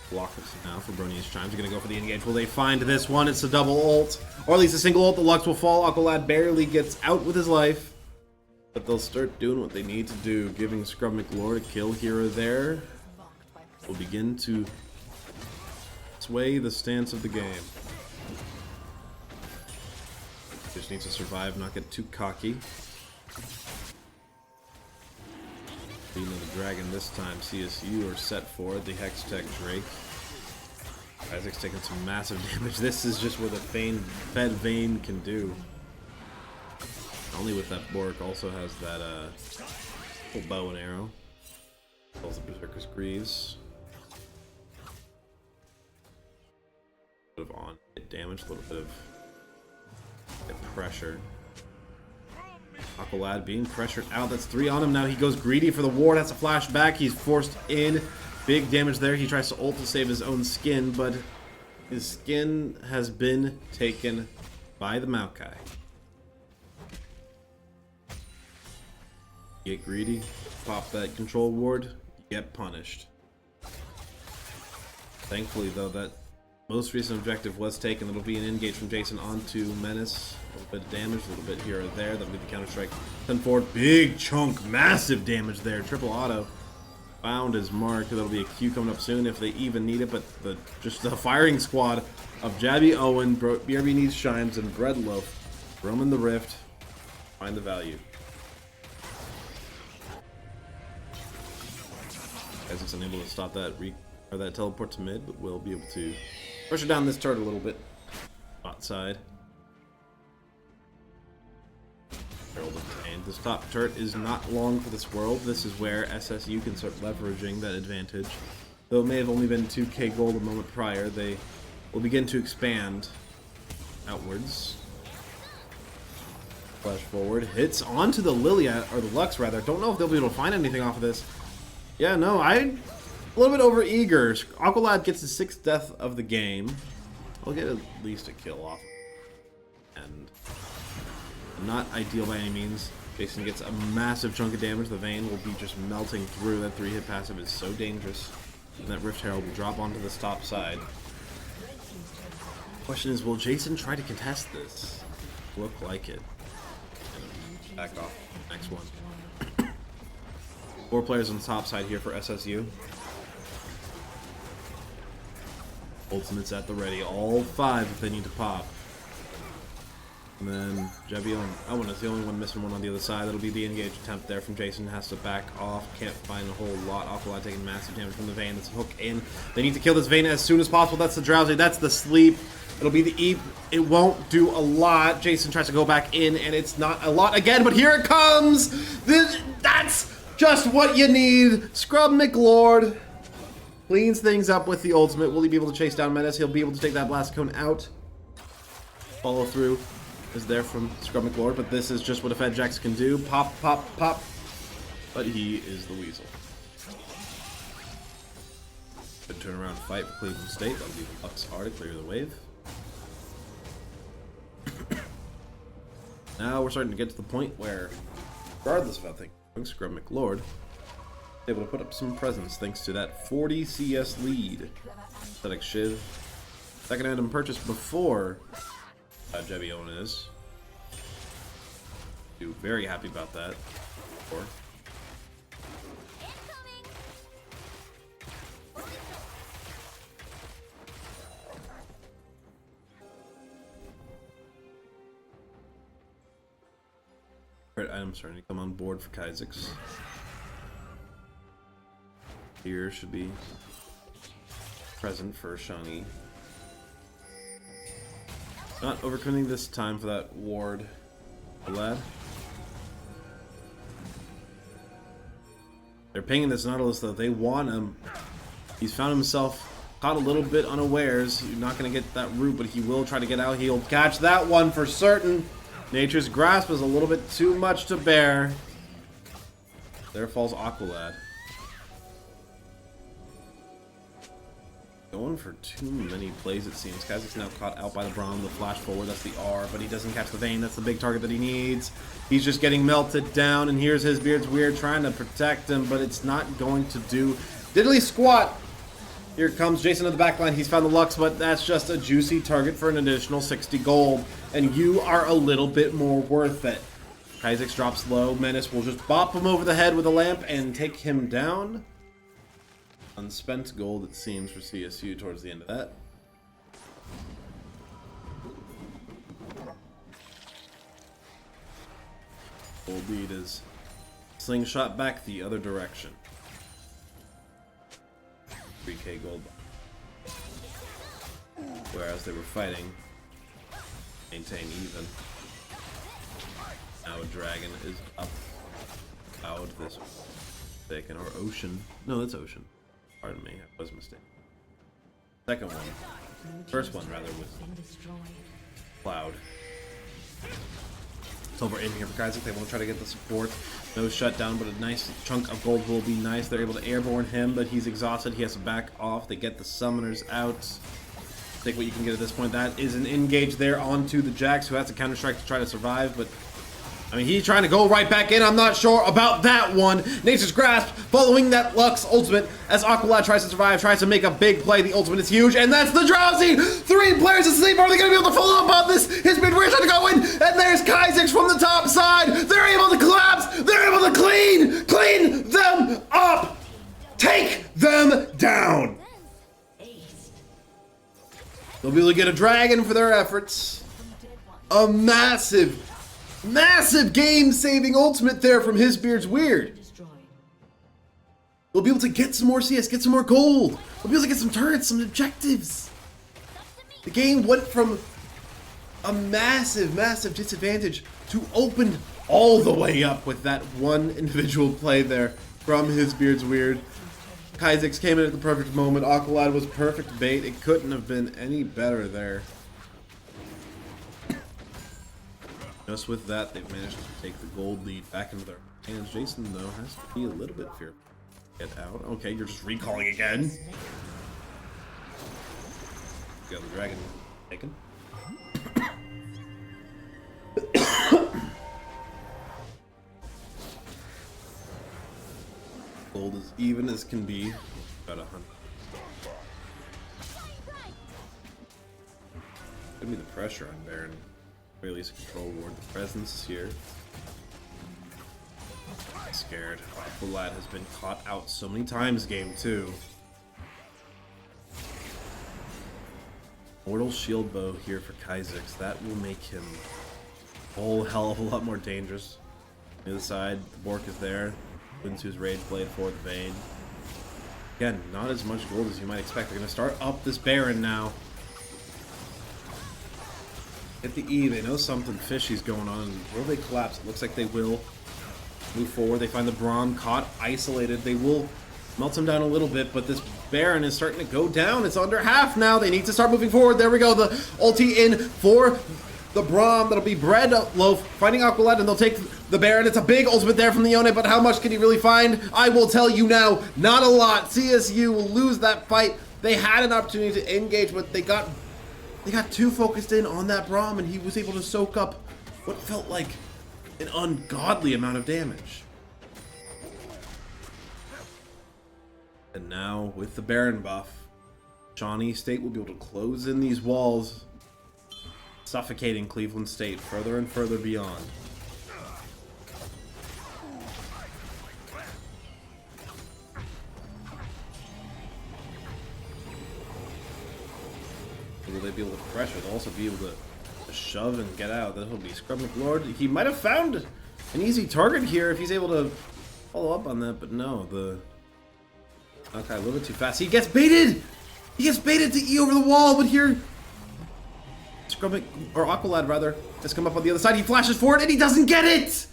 Block this now for Bronia's chimes. They're gonna go for the engage. Will they find this one? It's a double ult, or at least a single ult. The Lux will fall. Aqualad barely gets out with his life, but they'll start doing what they need to do, giving Scrub McLord a kill here or there. Will begin to sway the stance of the game. Just needs to survive, not get too cocky. Being the dragon this time, CSU are set for it. The Hextech Drake. Isaac's taking some massive damage. This is just what a fed Vayne can do. Only with that Bork also has that full bow and arrow. Also Berserker's Greaves. A bit of on damage, a little bit of pressure. Aqualad being pressured out. That's 3 on him now. He goes greedy for the ward. That's a flashback. He's forced in. Big damage there. He tries to ult to save his own skin, but his skin has been taken by the Maokai. Get greedy, pop that control ward, get punished. Thankfully, though, that most recent objective was taken. It'll be an engage from Jason onto Menace. A little bit of damage, a little bit here or there. That'll be the counter-strike. 10 forward, big chunk, massive damage there. Triple auto. Found his mark. That'll be a Q coming up soon if they even need it. But just the firing squad of Jabby Owen, BRB needs chimes, and Breadloaf roaming the rift. Find the value. Isaac's unable to stop that that teleport to mid, but we'll be able to pressure down this turret a little bit. Bot side. Herald obtained. This top turret is not long for this world. This is where SSU can start leveraging that advantage. Though it may have only been 2k gold a moment prior, they will begin to expand outwards. Flash forward, hits onto the Lilia, or the Lux rather. Don't know if they'll be able to find anything off of this. Yeah, no, I'm a little bit over eager. Aqualad gets his 6th death of the game. I'll get at least a kill off. And not ideal by any means. Jason gets a massive chunk of damage. The Vayne will be just melting through. That 3-hit passive is so dangerous. And that Rift Herald will drop onto this top side. Question is, will Jason try to contest this? Look like it. Back off. Next one. 4 players on the top side here for SSU. Ultimates at the ready. All 5 if they need to pop. And then Jevion, Owen is the only one missing one on the other side. That'll be the engage attempt there from Jason. Has to back off. Can't find a whole lot. Aqualad taking massive damage from the Vayne. That's a hook in. They need to kill this Vayne as soon as possible. That's the drowsy. That's the sleep. It'll be the Eep. It won't do a lot. Jason tries to go back in, and it's not a lot again, but here it comes! That's just what you need. Scrub McLord cleans things up with the ultimate. Will he be able to chase down Menace? He'll be able to take that blast cone out. Follow through is there from Scrub McLord, but this is just what a Fed Jax can do. Pop, pop, pop. But he is the Weasel. Good turnaround fight for Cleveland State. That'll be Lux R to clear the wave. Now we're starting to get to the point where, regardless of how things go, Scrub McLord able to put up some presence thanks to that 40 CS lead. Aesthetic Shiv. Second item purchased before Jevion is. Very happy about that. Items starting to come on board for Kha'Zix. Here should be present for Shawnee. Not overcommitting this time for that ward, lad. They're pinging this Nautilus though. They want him. He's found himself caught a little bit unawares. You're not going to get that root, but he will try to get out. He'll catch that one for certain. Nature's Grasp is a little bit too much to bear. There falls Aqualad. Going for too many plays, it seems. Kha'Zix now caught out by the Braum, the flash forward, that's the R, but he doesn't catch the Vayne. That's the big target that he needs. He's just getting melted down, and here's his Beard's Weird trying to protect him, but it's not going to do diddly squat. Here comes Jason to the backline. He's found the Lux, but that's just a juicy target for an additional 60 gold. And you are a little bit more worth it. Kha'Zix drops low. Menace will just bop him over the head with a lamp and take him down. Unspent gold, it seems, for CSU towards the end of that. Gold lead is slingshot back the other direction. 3k gold. Whereas they were fighting, maintain even. Now a dragon is up out this mistaken, or ocean. No, that's ocean. Pardon me, that was a mistake. Second one. First one rather was cloud. It's over in here for Kha'Zix. They won't try to get the support. No shutdown, but a nice chunk of gold will be nice. They're able to airborne him, but he's exhausted. He has to back off. They get the summoners out. Take what you can get at this point. That is an engage there onto the Jax, who has to counter-strike to try to survive, but I mean, he's trying to go right back in. I'm not sure about that one. Nature's Grasp following that Lux ultimate as Aqualad tries to survive, tries to make a big play. The ultimate is huge, and that's the drowsy. 3 players asleep. Are they going to be able to follow up on this? His mid-range trying to go in, and there's Kha'Zix from the top side. They're able to collapse. They're able to clean them up. Take them down. They'll be able to get a dragon for their efforts. A massive game-saving ultimate there from his Beard's Weird. We'll be able to get some more CS, get some more gold. We'll be able to get some turrets, some objectives. The game went from a massive disadvantage to open all the way up with that one individual play there from his Beard's Weird. Kha'Zix came in at the perfect moment. Aqualad was perfect bait. It couldn't have been any better there. Just with that, they've managed to take the gold lead back into their hands. Jason, though, has to be a little bit fearful. Get out. Okay, you're just recalling again. Got the dragon taken. Gold as even as can be. About 100. Give me the pressure on Baron. Or at least control ward the presence here. Scared. Aqualad has been caught out so many times game 2. Mortal shield bow here for Kha'Zix. That will make him a whole hell of a lot more dangerous. On the other side, the Bork is there. Winsu's Rage Blade for the Vayne. Again, not as much gold as you might expect. They're going to start up this Baron now. Hit the E, they know something fishy's going on. Will they collapse? It looks like they will. Move forward, they find the Braum caught, isolated. They will melt him down a little bit, but this Baron is starting to go down. It's under half now. They need to start moving forward. There we go. The ulti in for the Braum. That'll be Bread Loaf finding Aqualad, and they'll take the Baron. It's a big ultimate there from the Yone, but how much can he really find? I will tell you now, not a lot. CSU will lose that fight. They had an opportunity to engage, but they got too focused in on that Braum, and he was able to soak up what felt like an ungodly amount of damage. And now, with the Baron buff, Shawnee State will be able to close in these walls, suffocating Cleveland State further and further beyond. Will they be able to pressure? They'll also be able to shove and get out. That'll be Scrub McLord. He might have found an easy target here if he's able to follow up on that, but no, the okay, a little bit too fast. He gets baited! He gets baited to E over the wall, but here Scrub or Aqualad rather has come up on the other side. He flashes forward and he doesn't get it!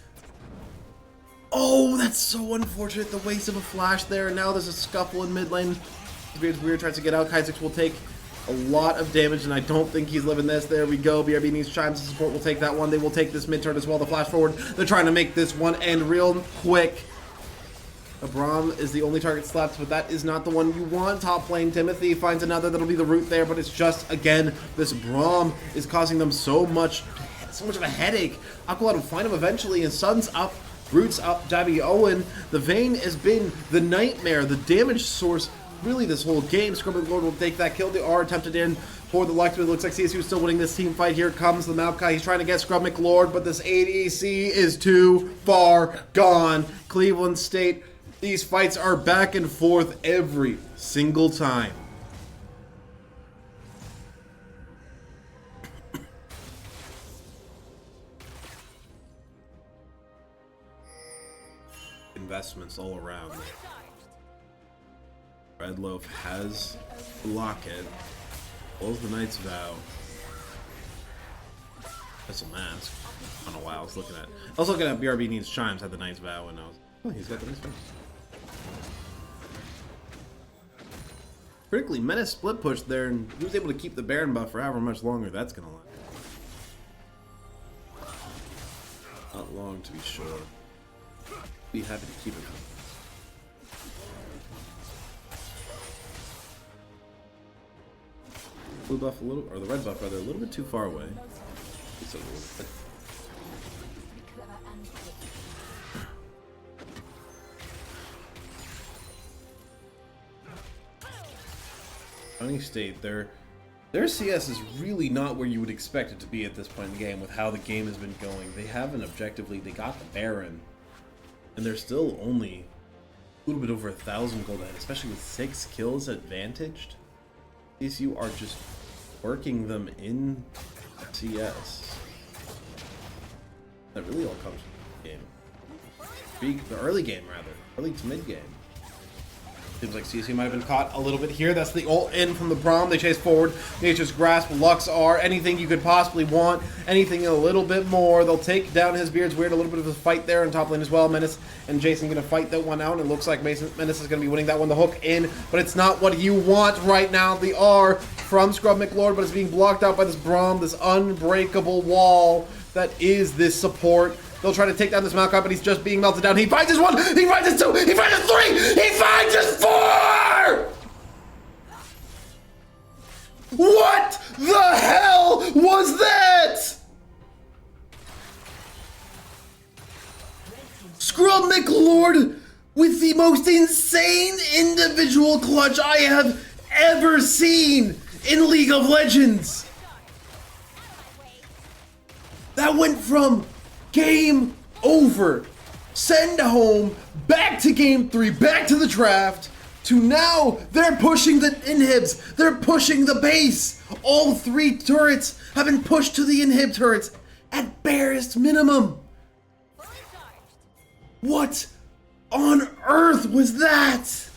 Oh, that's so unfortunate. The waste of a flash there. Now there's a scuffle in mid lane. Weird tries to get out. Kha'Zix will take a lot of damage, and I don't think he's living this. There we go. BRB needs chimes. The support will take that one. They will take this mid-turn as well. The flash forward. They're trying to make this one end real quick. The Braum is the only target left, but that is not the one you want. Top lane, Timothy finds another. That'll be the root there, but it's just, again, this Braum is causing them so much of a headache. Aqualad will find him eventually, and Sun's up. Roots up, Dabby Owen. The Vayne has been the nightmare, the damage source really this whole game. Scrub Lord will take that kill. They are attempted in for the Lecter. It looks like CSU is still winning this team fight. Here comes the Maokai. He's trying to get Scrub McLord, but this ADC is too far gone. Cleveland State, these fights are back and forth every single time. Investments all around. Red Loaf has the locket. Pulls the Knight's Vow. That's a mask. I don't know why I was looking at BRB needs chimes, had the Knight's Vow, and I was, oh, he's got the Knight's Vow. Critically, Menace split push there, and he was able to keep the Baron buff for however much longer that's gonna last. Not long, to be sure. Be happy to keep it. Blue buff a little, or the red buff rather, a little bit too far away. It's a little bit. Shawnee State, their CS is really not where you would expect it to be at this point in the game with how the game has been going. They haven't objectively, they got the Baron, and they're still only a little bit over 1,000 gold ahead, especially with 6 kills advantaged. CSU are just working them in CS. That really all comes from the game. The early game, rather. Early to mid game. Seems like CSU might have been caught a little bit here. That's the ult in from the Braum. They chase forward. Nature's Grasp, Lux R, anything you could possibly want, anything a little bit more. They'll take down his Beard's Weird. A little bit of a fight there in top lane as well. Menace and Jason going to fight that one out. It looks like Menace is going to be winning that one. The hook in, but it's not what you want right now. The R from Scrub McLord, but it's being blocked out by this Braum, this unbreakable wall that is this support. They'll try to take down this Maokai, but he's just being melted down. He finds his one, he finds his two, he finds his three, he finds his four! What the hell was that? Scrub McLord with the most insane individual clutch I have ever seen in League of Legends. That went from game over, send home, back to game 3, back to the draft, to now they're pushing the inhibs, they're pushing the base. All 3 turrets have been pushed to the inhib turrets at barest minimum. What on earth was that?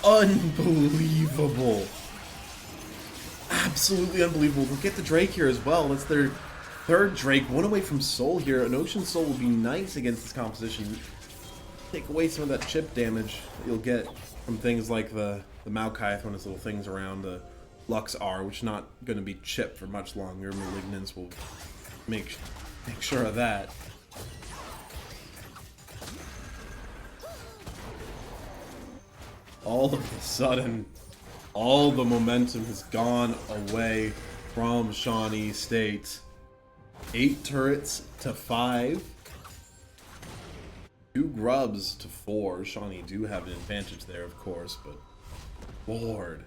Unbelievable. Absolutely unbelievable. We'll get the Drake here as well. That's their 3rd Drake. One away from Soul here. An Ocean Soul will be nice against this composition. Take away some of that chip damage that you'll get from things like the Maokai throwing his little things around, the Lux R, which is not going to be chipped for much longer. Malignance will make sure of that. All of a sudden, all the momentum has gone away from Shawnee State. 8 turrets to 5. 2 grubs to 4. Shawnee do have an advantage there, of course, but Lord.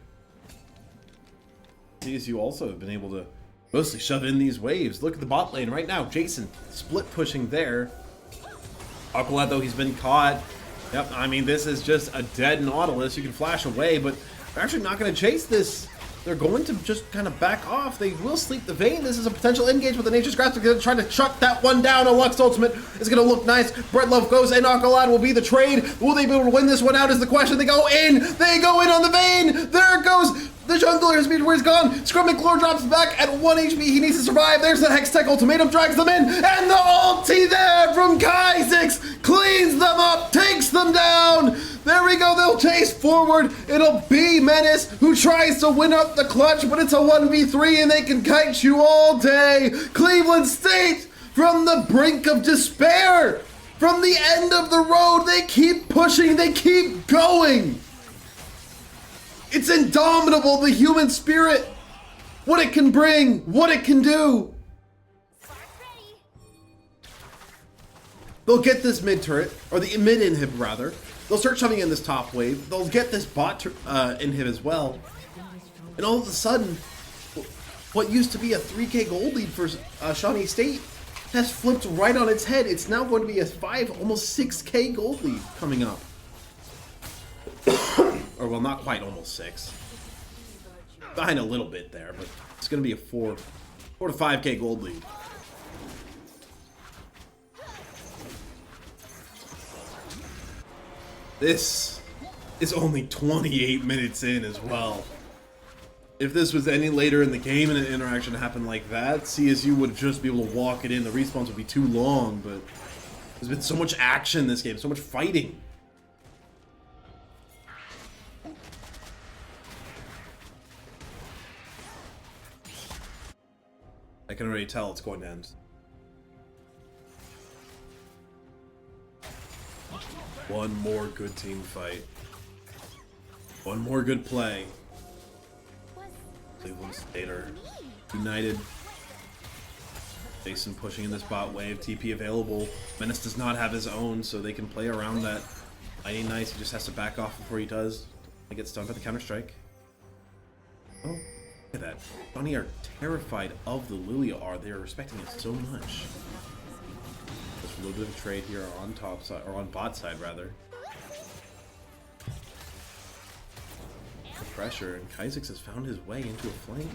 CSU also have been able to mostly shove in these waves. Look at the bot lane right now. Jason split pushing there. Aqualad, though, he's been caught. Yep, I mean, this is just a dead Nautilus. You can flash away, but they're actually not going to chase this. They're going to just kind of back off. They will sleep the Vayne. This is a potential engage with the Nature's Grasp. They're going to try to chuck that one down. A Lux ultimate is going to look nice. Breadlove goes in. Aqualad will be the trade. Will they be able to win this one out is the question. They go in. They go in on the Vayne. There it goes. The jungler has been where he's gone. Scrub McLord drops back at 1 HP. He needs to survive. There's the Hextech ultimatum, drags them in, and the ulti there from Kai6 cleans them up, takes them down. There we go. They'll chase forward. It'll be Menace who tries to win up the clutch, but it's a 1v3 and they can kite you all day. Cleveland State from the brink of despair, from the end of the road. They keep pushing. They keep going. It's indomitable, the human spirit. What it can bring, what it can do. They'll get this mid turret, or the mid inhib rather. They'll start shoving in this top wave. They'll get this bot inhib as well. And all of a sudden, what used to be a 3k gold lead for Shawnee State has flipped right on its head. It's now going to be a 5, almost 6k gold lead coming up. Or well, not quite almost 6. Behind a little bit there, but it's going to be a 4 to 5k gold lead. This is only 28 minutes in as well. If this was any later in the game and an interaction happened like that, CSU would just be able to walk it in. The respawns would be too long, but there's been so much action in this game, so much fighting. I can already tell it's going to end. One more good team fight. One more good play. Cleveland State are united. Jason pushing in this bot wave. TP available. Menace does not have his own, so they can play around that. Mighty Nice, he just has to back off before he does. He gets stunned by the counter-strike. Oh, look at that. Shawnee are terrified of the Lilia R. They are respecting it so much. Just a little bit of a trade here on top side, or on bot side rather. The pressure, and Kai6 has found his way into a flank.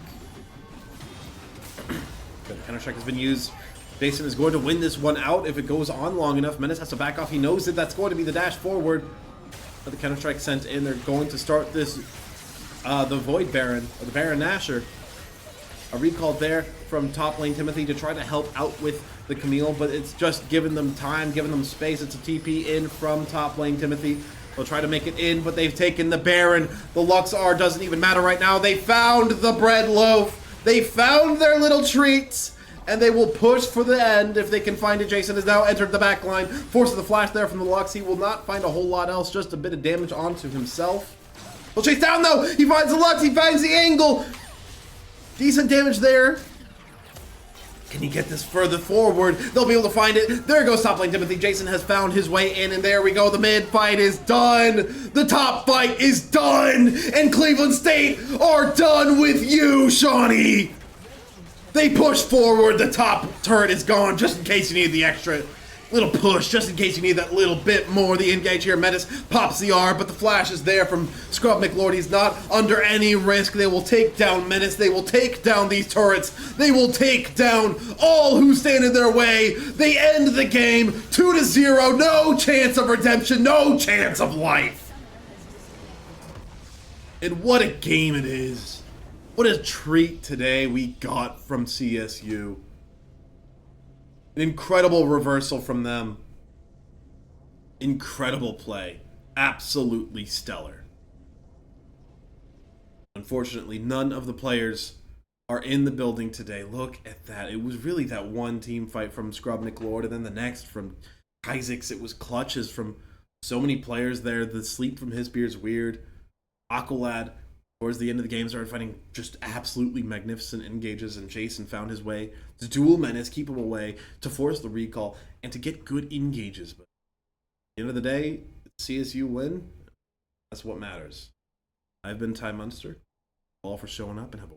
Good Counter-Strike has been used. Jason is going to win this one out if it goes on long enough. Menace has to back off. He knows that that's going to be the dash forward. But the Counter-Strike sent in. They're going to start this, the Void Baron, or the Baron Nasher. A recall there from top lane Timothy to try to help out with the Camille, but it's just giving them time, giving them space. It's a TP in from top lane Timothy. They'll try to make it in, but they've taken the Baron. The Luxor doesn't even matter right now. They found the bread loaf. They found their little treats, and they will push for the end if they can find it. Jason has now entered the back line. Forces the flash there from the Lux. He will not find a whole lot else, just a bit of damage onto himself. He'll chase down though. He finds the Lux. He finds the angle. Decent damage there. Can he get this further forward? They'll be able to find it. There goes top lane Timothy. Jason has found his way in, and there we go. The mid fight is done. The top fight is done. And Cleveland State are done with you, Shawnee. They push forward. The top turret is gone, just in case you need the extra little push, just in case you need that little bit more. The engage here, Menace pops the R, but the flash is there from Scrub McLord. He's not under any risk. They will take down Menace. They will take down these turrets. They will take down all who stand in their way. They end the game 2-0. No chance of redemption. No chance of life. And what a game it is. What a treat today we got from CSU. An incredible reversal from them. Incredible play. Absolutely stellar. Unfortunately, none of the players are in the building today. Look at that. It was really that one team fight from Scrub McLord, and then the next from Isaacs. It was clutches from so many players there. The sleep from his beer is weird. Aqualad, towards the end of the game, started fighting just absolutely magnificent engages, and Jason found his way to duel Menace, keep him away, to force the recall, and to get good engages. But at the end of the day, CSU win. That's what matters. I've been Ty Munster. All for showing up, and have a